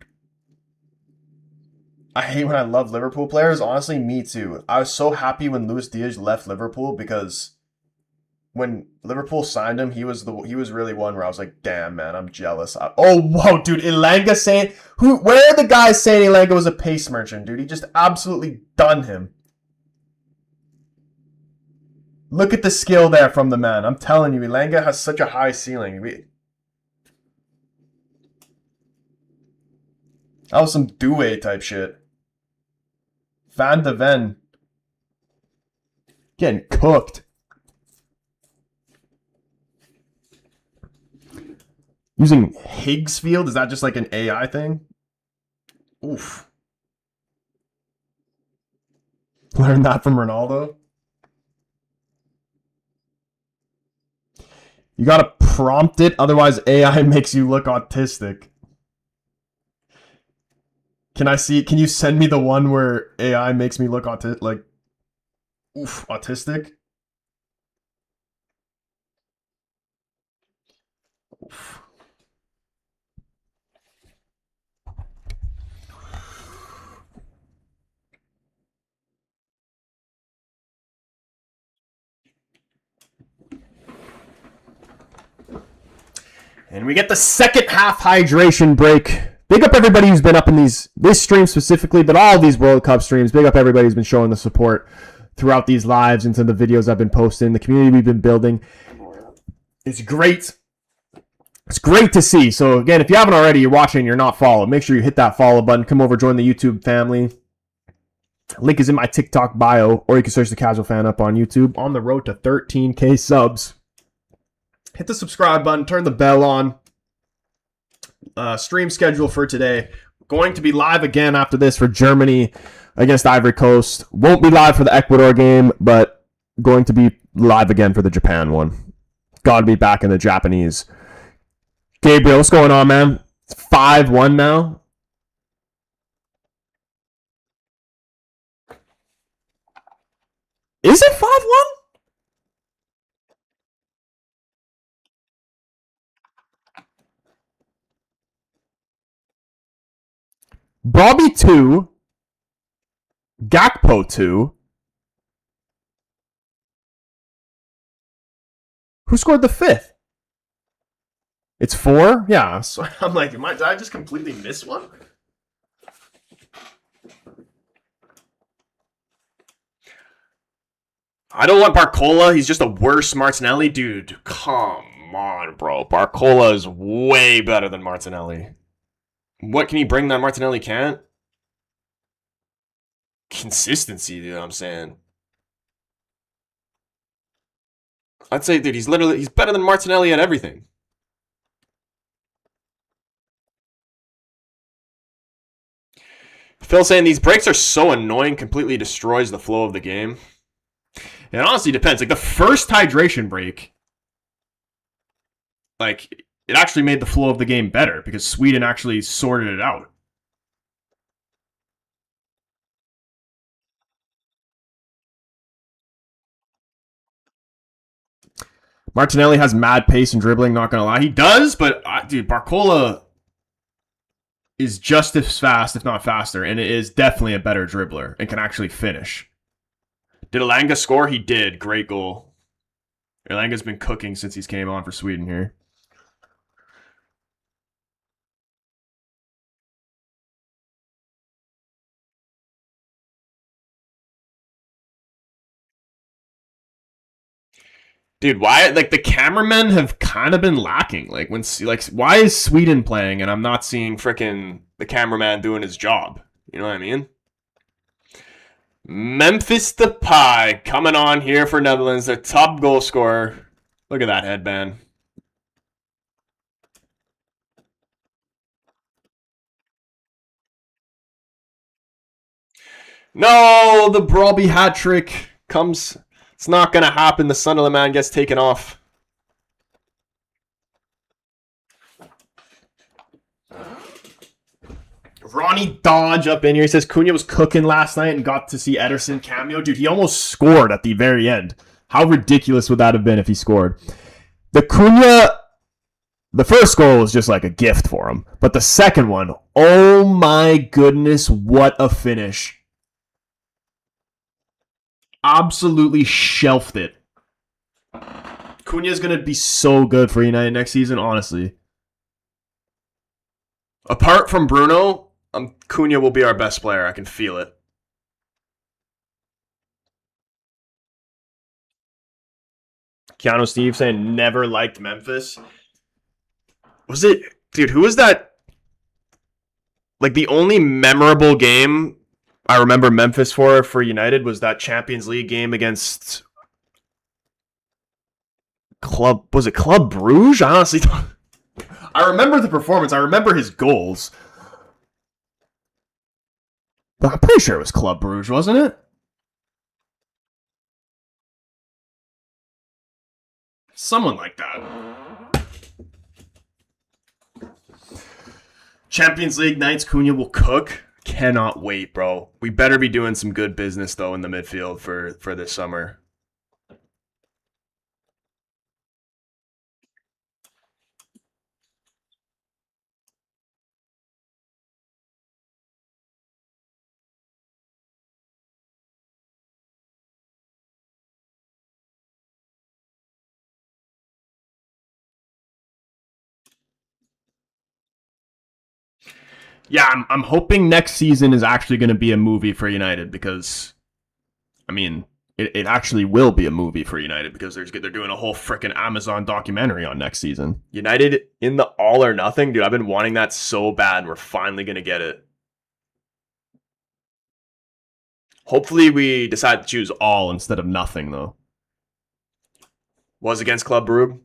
Speaker 1: when I love Liverpool players. Honestly, me too. I was so happy when Luis Diaz left Liverpool because when Liverpool signed him, he was really one where I was like, damn man, I'm jealous. Oh whoa, dude, Elanga saying where are the guys saying Elanga was a pace merchant, dude? He just absolutely done him. Look at the skill there from the man. I'm telling you, Elanga has such a high ceiling. That was some Douay type shit. Van de Ven. Getting cooked. Using Higgsfield? Is that just like an AI thing? Oof. Learned that from Ronaldo. You gotta prompt it, otherwise AI makes you look autistic. Can you send me the one where AI makes me look autistic? Oof. And we get the second half hydration break. Big up everybody who's been up in this stream specifically, but all these World Cup streams. Big up everybody who's been showing the support throughout these lives and to the videos I've been posting, the community we've been building. It's great. It's great to see. So again, if you haven't already, you're watching, you're not followed, make sure you hit that follow button. Come over, join the YouTube family. Link is in my TikTok bio, or you can search The Casual Fan up on YouTube. On the road to 13K subs. Hit the subscribe button, turn the bell on. Stream schedule for today. Going to be live again after this for Germany against Ivory Coast. Won't be live for the Ecuador game, but going to be live again for the Japan one. Gotta be back in the Japanese. Gabriel, what's going on, man? It's 5-1 now. Is it 5-1? Bobby 2. Gakpo 2. Who scored the 5th? It's 4? Yeah. So I'm like, did I just completely miss one? I don't want Barcola. He's just a worse Martinelli. Dude, come on, bro. Barcola is way better than Martinelli. What can he bring that Martinelli can't? Consistency, dude, I'm saying. I'd say, dude, he's better than Martinelli at everything. Phil saying these breaks are so annoying, completely destroys the flow of the game. It honestly depends. Like the first hydration break, like it actually made the flow of the game better because Sweden actually sorted it out. Martinelli has mad pace and dribbling, not gonna lie. He does, but dude, Barcola is just as fast, if not faster, and it is definitely a better dribbler and can actually finish. Did Elanga score? He did. Great goal. Elanga's been cooking since he's came on for Sweden here. Dude, why? Like the cameramen have kind of been lacking. Like why is Sweden playing and I'm not seeing frickin' the cameraman doing his job? You know what I mean? Memphis Depay coming on here for Netherlands, their top goal scorer. Look at that headband. No, the Brobby hat trick comes. It's not going to happen. The Sunderland man gets taken off. Ronnie Dodge up in here. He says Cunha was cooking last night and got to see Ederson cameo. Dude, he almost scored at the very end. How ridiculous would that have been if he scored? The Cunha, the first goal was just like a gift for him. But the second one, oh my goodness, what a finish. Absolutely shelved it. Cunha's going to be so good for United next season, honestly. Apart from Bruno, Cunha will be our best player. I can feel it. Keanu Steve saying never liked Memphis. Was it, dude? Who was that? Like the only memorable game I remember Memphis for United was that Champions League game against Club. Was it Club Bruges? I honestly don't. I remember the performance. I remember his goals. But I'm pretty sure it was Club Bruges, wasn't it? Someone like that. Champions League nights, Cunha will cook. Cannot wait, bro. We better be doing some good business, though, in the midfield for this summer. Yeah, I'm hoping next season is actually going to be a movie for United because, I mean, it actually will be a movie for United because they're doing a whole freaking Amazon documentary on next season. United in the All or Nothing, dude. I've been wanting that so bad. We're finally going to get it. Hopefully, we decide to choose all instead of nothing, though. Was against Club Brugge.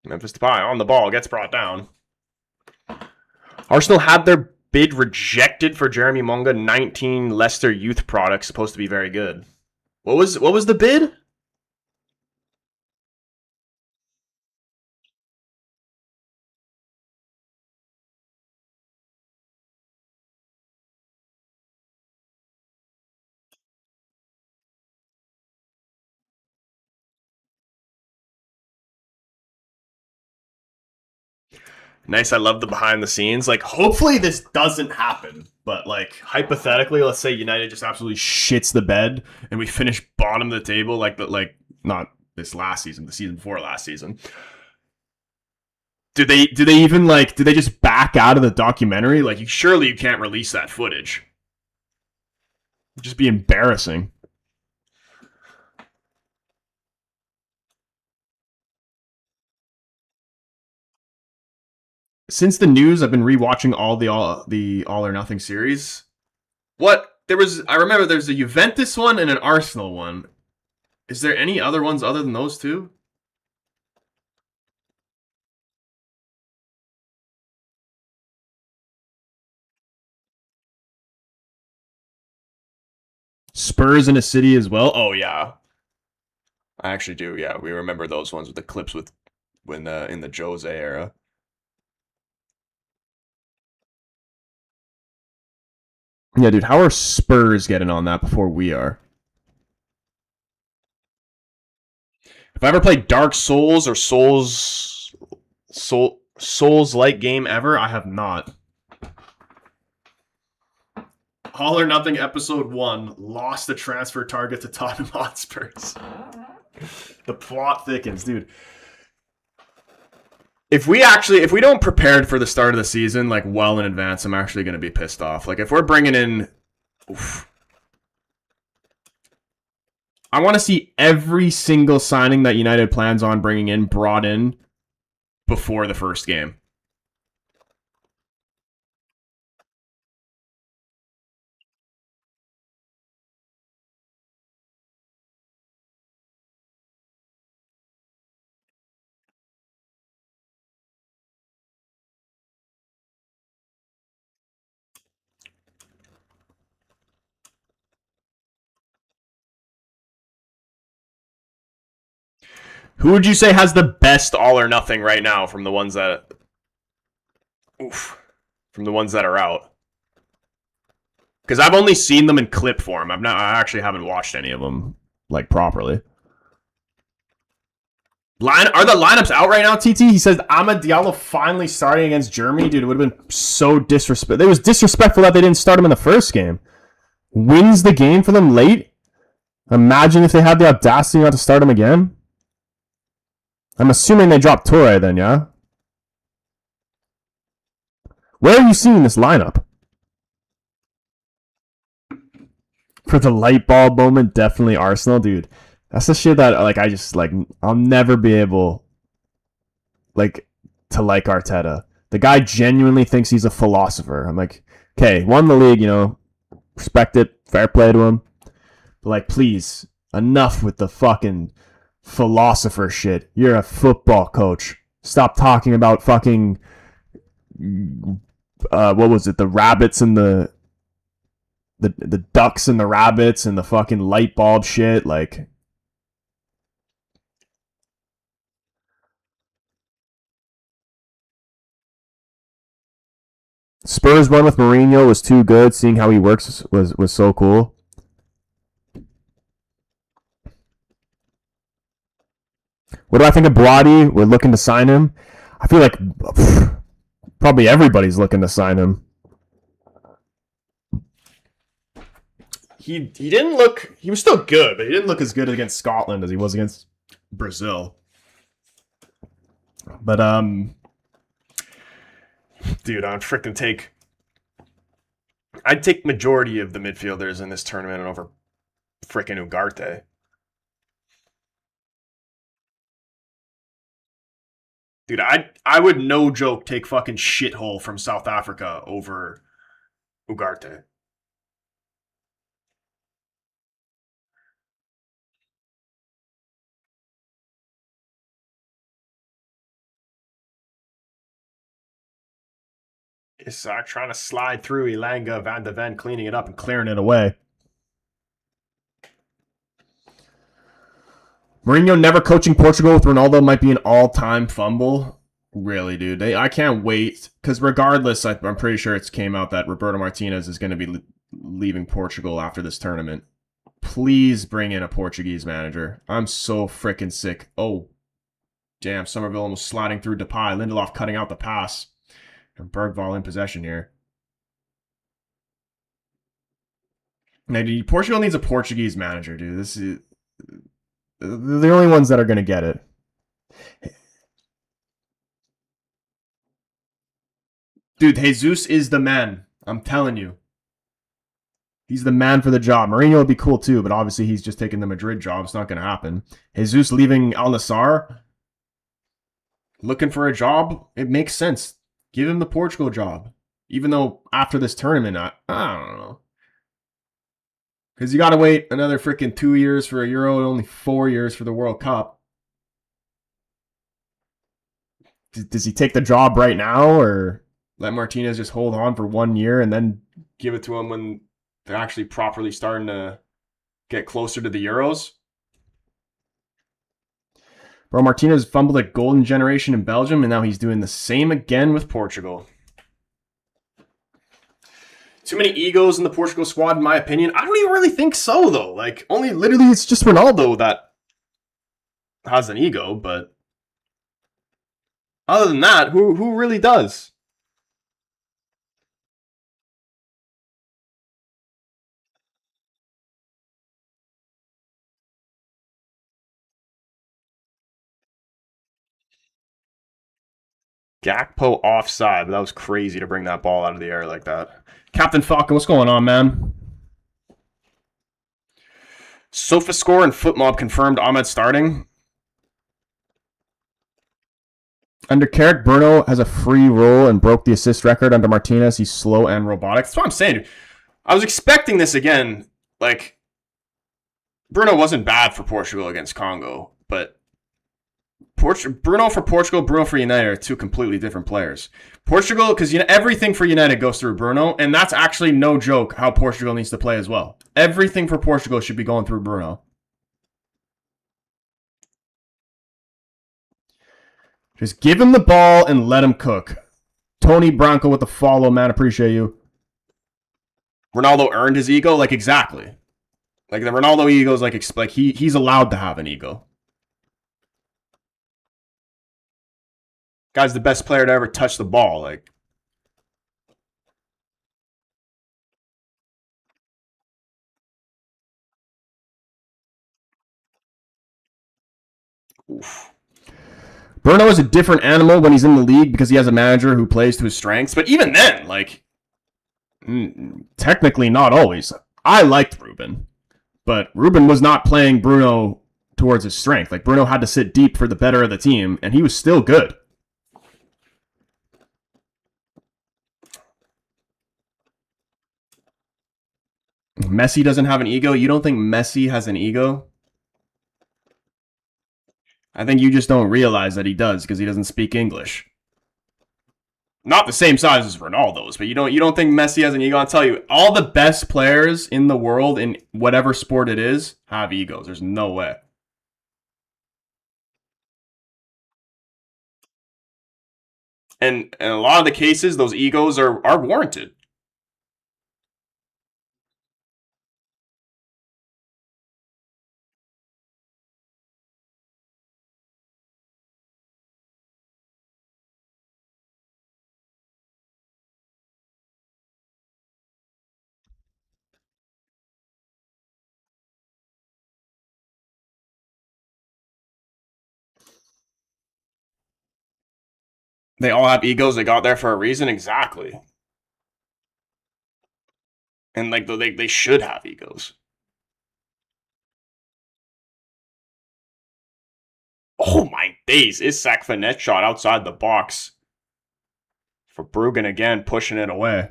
Speaker 1: Memphis Depay on the ball, gets brought down. Arsenal had their bid rejected for Jeremy Monga. 19 Leicester youth products, supposed to be very good. What was the bid? Nice, I love the behind the scenes. Like, hopefully this doesn't happen. But, like, hypothetically, let's say United just absolutely shits the bed and we finish bottom of the table, not this last season, the season before last season. Do they even, do they just back out of the documentary? Like, surely you can't release that footage. It'd just be embarrassing. Since the news, I've been rewatching all the All or Nothing series. I remember there's a Juventus one and an Arsenal one. Is there any other ones other than those two? Spurs in a city as well. Oh yeah, I actually do. Yeah, we remember those ones with the clips with when in the Jose era. Yeah, dude, how are Spurs getting on that before we are? If I ever played Dark Souls or Souls like game ever, I have not. All or Nothing episode 1 lost the transfer target to Tottenham Hotspurs. The plot thickens, dude. If we don't prepare for the start of the season well in advance, I'm actually going to be pissed off. Like if we're bringing in, I want to see every single signing that United plans on bringing in brought in before the first game. Who would you say has the best All or Nothing right now from the ones that... Oof. from the ones that are out. Because I've only seen them in clip form. I actually haven't watched any of them like properly. Are the lineups out right now, TT? He says Amad Diallo finally starting against Germany. Dude, it would have been so disrespectful. It was disrespectful that they didn't start him in the first game. Wins the game for them late. Imagine if they had the audacity not to start him again. I'm assuming they dropped Torre then, yeah? Where are you seeing this lineup? For the light bulb moment, definitely Arsenal, dude. That's the shit that like I just like I'll never be able like to like Arteta. The guy genuinely thinks he's a philosopher. I'm like, okay, won the league, you know, respect it, fair play to him. But like, please, enough with the fucking philosopher shit. You're a football coach. Stop talking about fucking what was it? The rabbits and the ducks and the rabbits and the fucking light bulb shit. Like, Spurs run with Mourinho was too good. Seeing how he works was so cool. What do I think of Boadi? We're looking to sign him. I feel like probably everybody's looking to sign him. He didn't look. He was still good, but he didn't look as good against Scotland as he was against Brazil. But dude, I'd take majority of the midfielders in this tournament over freaking Ugarte. Dude, I would no joke take fucking shithole from South Africa over Ugarte. Isak trying to slide through Elanga, Van de Ven cleaning it up and clearing it away. Mourinho never coaching Portugal with Ronaldo might be an all-time fumble. Really, dude. I can't wait. Because regardless, I'm pretty sure it's came out that Roberto Martinez is going to be leaving Portugal after this tournament. Please bring in a Portuguese manager. I'm so freaking sick. Oh, damn. Somerville almost sliding through Depay. Lindelof cutting out the pass. And Bergvall in possession here. Now, dude, Portugal needs a Portuguese manager, dude. This is... They're the only ones that are going to get it. Dude, Jesus is the man. I'm telling you. He's the man for the job. Mourinho would be cool too, but obviously he's just taking the Madrid job. It's not going to happen. Jesus leaving Al Nassr, looking for a job, it makes sense. Give him the Portugal job. Even though after this tournament, I don't know. Because you got to wait another freaking 2 years for a Euro and only 4 years for the World Cup. Does he take the job right now or let Martinez just hold on for 1 year and then give it to him when they're actually properly starting to get closer to the Euros? Bro, Martinez fumbled a golden generation in Belgium and now he's doing the same again with Portugal. Too many egos in the Portugal squad, in my opinion. I don't even really think so, though. Like, only literally it's just Ronaldo that has an ego, but other than that, who really does? Gakpo offside, but that was crazy to bring that ball out of the air like that. Captain Falcon, what's going on, man? SofaScore and FootMob confirmed Ahmed starting. Under Carrick, Bruno has a free roll and broke the assist record. Under Martinez, he's slow and robotic. That's what I'm saying. I was expecting this again. Like, Bruno wasn't bad for Portugal against Congo, but Bruno for Portugal, Bruno for United are two completely different players. Portugal, because everything for United goes through Bruno, and that's actually no joke how Portugal needs to play as well. Everything for Portugal should be going through Bruno. Just give him the ball and let him cook. Tony Branco with the follow, man. Appreciate you. Ronaldo earned his ego? Like, exactly. Like, the Ronaldo ego is like he's allowed to have an ego. Guy's the best player to ever touch the ball. Like, oof. Bruno is a different animal when he's in the league because he has a manager who plays to his strengths. But even then, like, technically not always. I liked Ruben, but Ruben was not playing Bruno towards his strength. Like, Bruno had to sit deep for the better of the team, and he was still good. Messi doesn't have an ego? You don't think Messi has an ego? I think you just don't realize that he does because he doesn't speak English. Not the same size as Ronaldo's, but you don't think Messi has an ego? I'll tell you, all the best players in the world in whatever sport it is have egos. There's no way. And in a lot of the cases, those egos are warranted. They all have egos. They got there for a reason. Exactly. And like they should have egos. Oh my days. Isak finesse shot outside the box. For Bruggen again, pushing it away.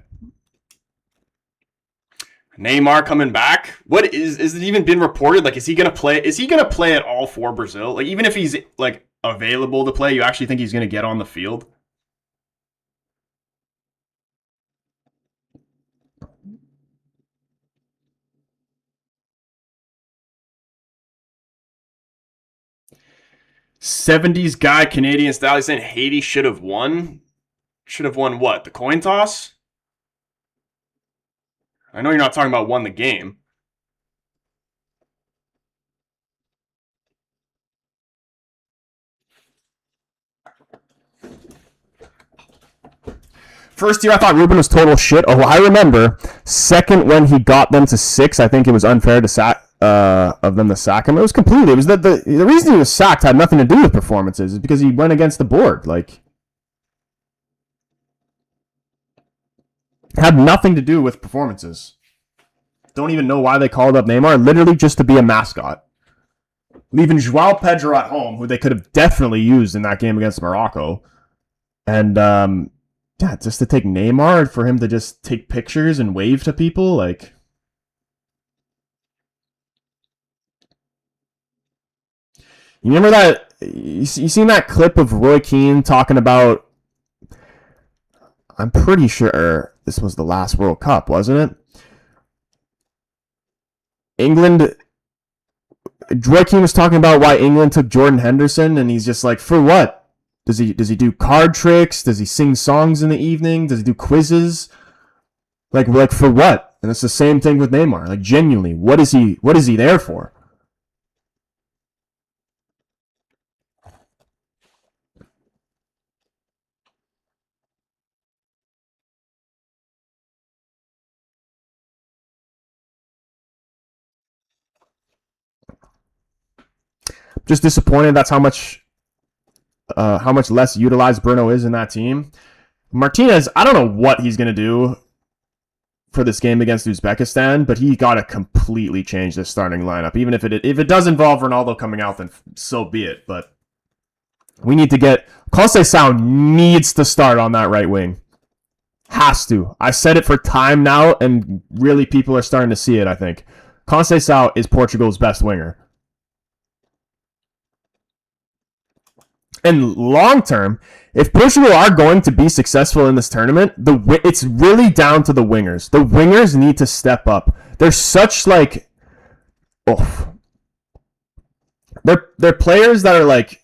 Speaker 1: Neymar coming back. What is it even been reported? Like, is he gonna play? Is he gonna play at all for Brazil? Like, even if he's like available to play, you actually think he's gonna get on the field? '70s guy, Canadian style. He's saying Haiti should have won. Should have won what? The coin toss? I know you're not talking about won the game. First year, I thought Ruben was total shit. Oh, I remember. Second, when he got them to 6, I think it was unfair to sack of them to sack him. It was completely. It was the reason he was sacked had nothing to do with performances. It's because he went against the board. Like, had nothing to do with performances. Don't even know why they called up Neymar. Literally just to be a mascot. Leaving Joao Pedro at home, who they could have definitely used in that game against Morocco, and yeah, just to take Neymar for him to just take pictures and wave to people, like. You remember that? You seen that clip of Roy Keane talking about? I'm pretty sure this was the last World Cup, wasn't it? England. Roy Keane was talking about why England took Jordan Henderson, and he's just like, for what? Does he do card tricks? Does he sing songs in the evening? Does he do quizzes? Like for what? And it's the same thing with Neymar. Like, genuinely, what is he there for? Just disappointed. That's how much less utilized Bruno is in that team. Martinez, I don't know what he's gonna do for this game against Uzbekistan, but he got to completely change this starting lineup. Even if it does involve Ronaldo coming out, then so be it. But we need to get Conceição needs to start on that right wing. Has to. I said it for time now, and really people are starting to see it. I think Conceição is Portugal's best winger. And long term, if Portugal are going to be successful in this tournament, it's really down to the wingers. The wingers need to step up. They're such like, they're players that are like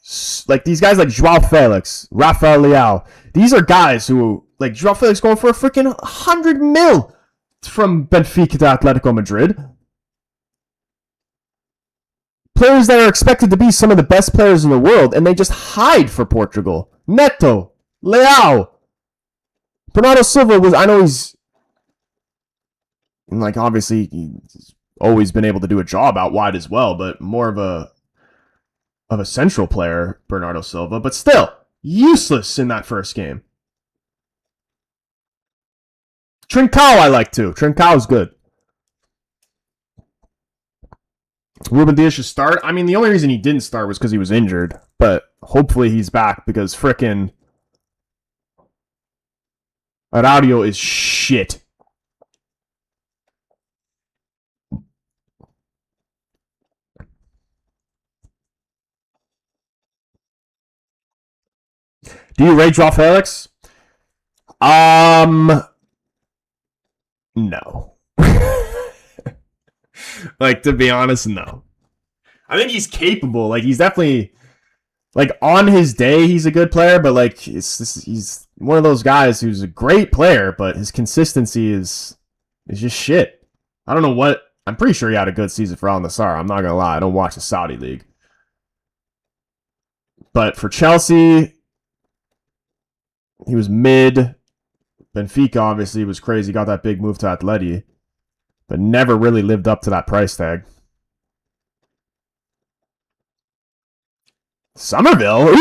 Speaker 1: these guys like Joao Felix, Rafael Leao. These are guys who like Joao Felix going for a freaking 100 mil from Benfica to Atletico Madrid. Players that are expected to be some of the best players in the world, and they just hide for Portugal. Neto, Leao, Bernardo Silva was. I know he's like obviously he's always been able to do a job out wide as well, but more of a central player, Bernardo Silva, but still useless in that first game. Trincao I like too. Trincao's good. Ruben Dias should start. I mean, the only reason he didn't start was because he was injured, but hopefully he's back because frickin' Araujo is shit. Do you rate Joao Felix? No. Like, to be honest, no. I think he's capable. Like, he's definitely, like, on his day, he's a good player, but, like, he's one of those guys who's a great player, but his consistency is just shit. I don't know what. I'm pretty sure he had a good season for Al Nassr. I'm not going to lie. I don't watch the Saudi League. But for Chelsea, he was mid. Benfica, obviously, was crazy. Got that big move to Atleti, but never really lived up to that price tag. Somerville?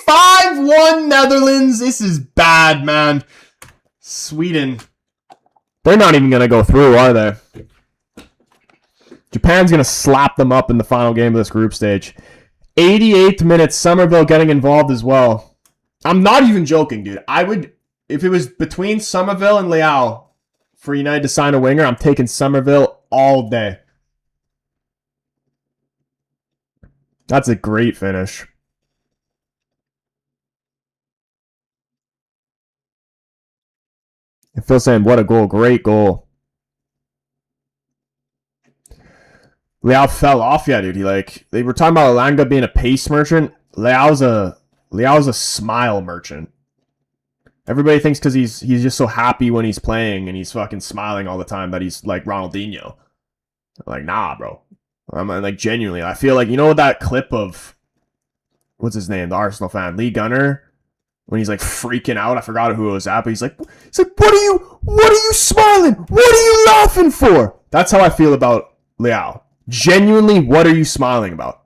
Speaker 1: 5-1 Netherlands. This is bad, man. Sweden. They're not even going to go through, are they? Japan's going to slap them up in the final game of this group stage. 88th minute, Somerville getting involved as well. I'm not even joking, dude. I would, if it was between Somerville and Leao for United to sign a winger, I'm taking Somerville all day. That's a great finish. And Phil saying, what a goal. Great goal. Leao fell off, yeah, dude. They were talking about Elanga being a pace merchant. Leao's a smile merchant. Everybody thinks because he's just so happy when he's playing and he's fucking smiling all the time that he's like Ronaldinho. Like, nah, bro. I'm like, genuinely, I feel like, you know that clip of, what's his name, the Arsenal fan, Lee Gunner, when he's like freaking out. I forgot who it was at, but he's like, what are you smiling? What are you laughing for? That's how I feel about Leao. Genuinely, what are you smiling about?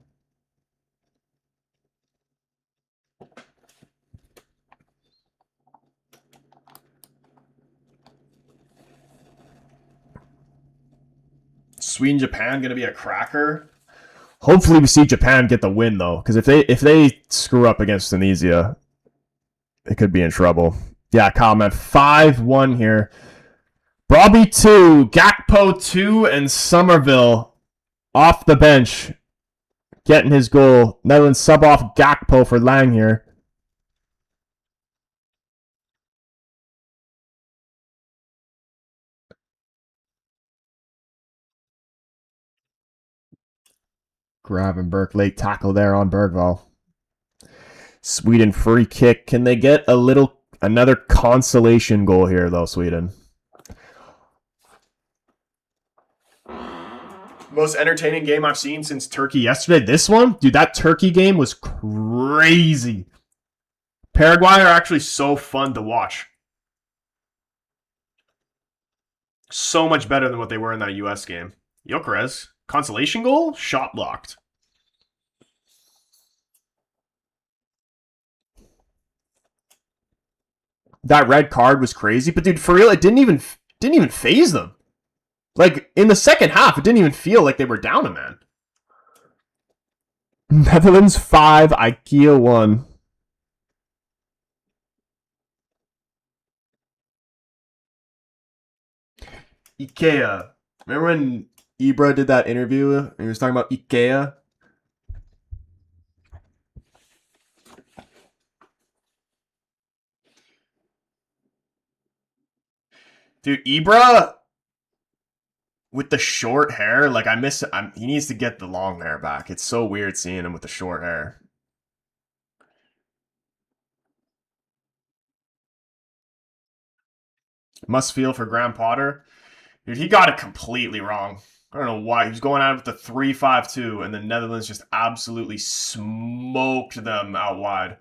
Speaker 1: Sweden, Japan gonna be a cracker. Hopefully, we see Japan get the win though, because if they screw up against Tunisia, they could be in trouble. Yeah, comment 5-1 here. Brobby 2, Gakpo 2, and Somerville off the bench getting his goal. Netherlands sub off Gakpo for Lang here. Gravenberg, late tackle there on Bergvall. Sweden free kick. Can they get another consolation goal here though, Sweden? Most entertaining game I've seen since Turkey yesterday. This one? Dude, that Turkey game was crazy. Paraguay are actually so fun to watch. So much better than what they were in that US game. Gyökeres, consolation goal? Shot blocked. That red card was crazy, but dude, for real, it didn't even phase them. Like, in the second half, it didn't even feel like they were down a man. Netherlands 5, IKEA 1. IKEA. Remember when Ibra did that interview and he was talking about IKEA? Dude, Ibra with the short hair, like he needs to get the long hair back. It's so weird seeing him with the short hair. Must feel for Graham Potter. Dude, he got it completely wrong. I don't know why. He was going out with the 3-5-2, and the Netherlands just absolutely smoked them out wide.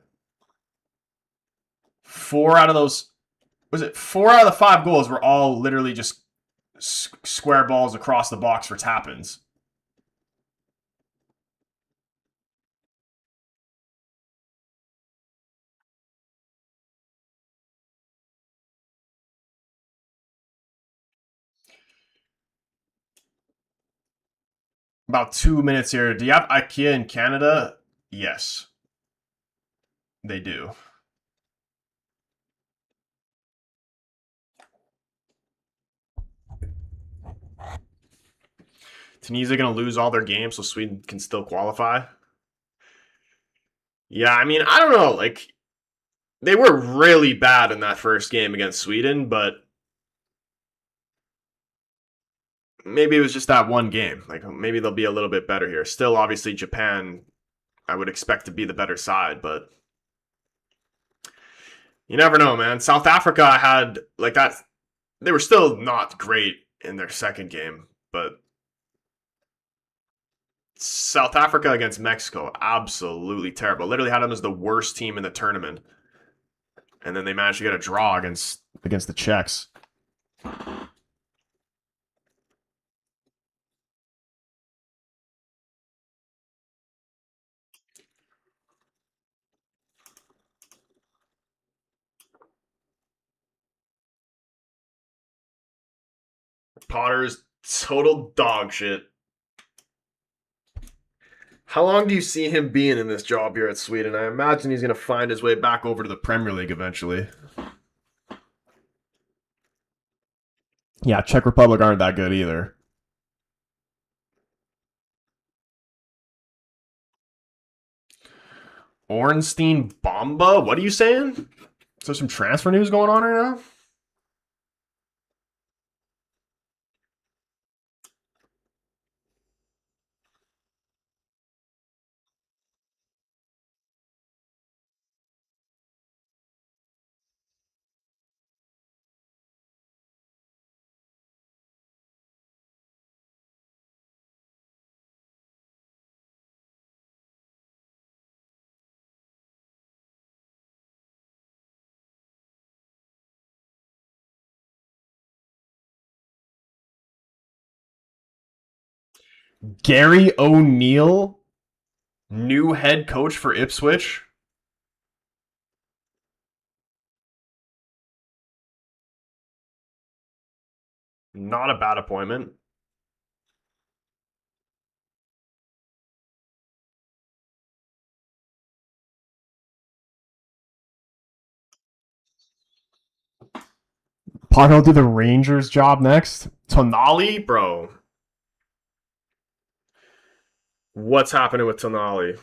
Speaker 1: 4 out of those... Was it 4 out of the 5 goals were all literally just square balls across the box for tap-ins. About 2 minutes here. Do you have IKEA in Canada? Yes. They do. Tunisia going to lose all their games so Sweden can still qualify? Yeah, I mean, I don't know. Like, they were really bad in that first game against Sweden, but maybe it was just that one game. Like, maybe they'll be a little bit better here. Still, obviously, Japan, I would expect to be the better side, but you never know, man. South Africa had, like, that. They were still not great in their second game, but South Africa against Mexico, absolutely terrible. Literally had them as the worst team in the tournament. And then they managed to get a draw against the Czechs. Potter's total dog shit. How long do you see him being in this job here at Sweden? I imagine he's going to find his way back over to the Premier League eventually. Yeah, Czech Republic aren't that good either. Ornstein Bomba? What are you saying? Is there some transfer news going on right now? Gary O'Neill, new head coach for Ipswich. Not a bad appointment. Potter will do the Rangers job next. Tonali, bro. What's happening with Tonali?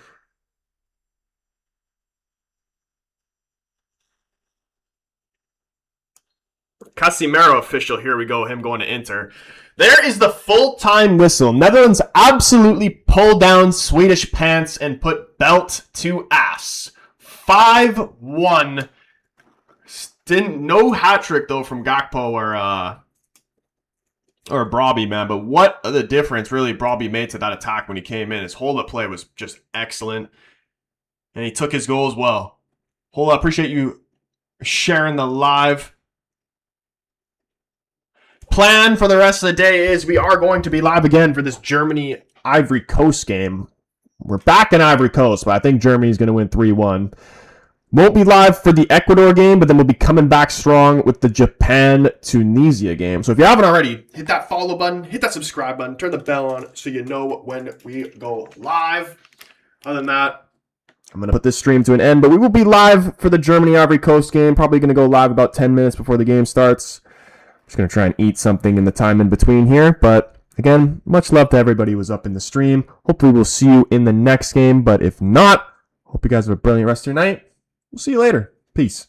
Speaker 1: Casimiro official. Here we go. Him going to Inter. There is the full-time whistle. Netherlands absolutely pull down Swedish pants and put belt to ass. 5-1. No hat trick though from Gakpo or Brobby, man. But what the difference really Brobby made to that attack when he came in. His hold-up play was just excellent. And he took his goal as well. Hold up, appreciate you sharing the live. Plan for the rest of the day is we are going to be live again for this Germany-Ivory Coast game. We're back in Ivory Coast, but I think Germany's going to win 3-1. Won't be live for the Ecuador game, but then we'll be coming back strong with the Japan-Tunisia game. So if you haven't already, hit that follow button, hit that subscribe button, turn the bell on so you know when we go live. Other than that, I'm going to put this stream to an end, but we will be live for the Germany-Ivory Coast game. Probably going to go live about 10 minutes before the game starts. Just going to try and eat something in the time in between here. But again, much love to everybody who was up in the stream. Hopefully we'll see you in the next game. But if not, hope you guys have a brilliant rest of your night. We'll see you later. Peace.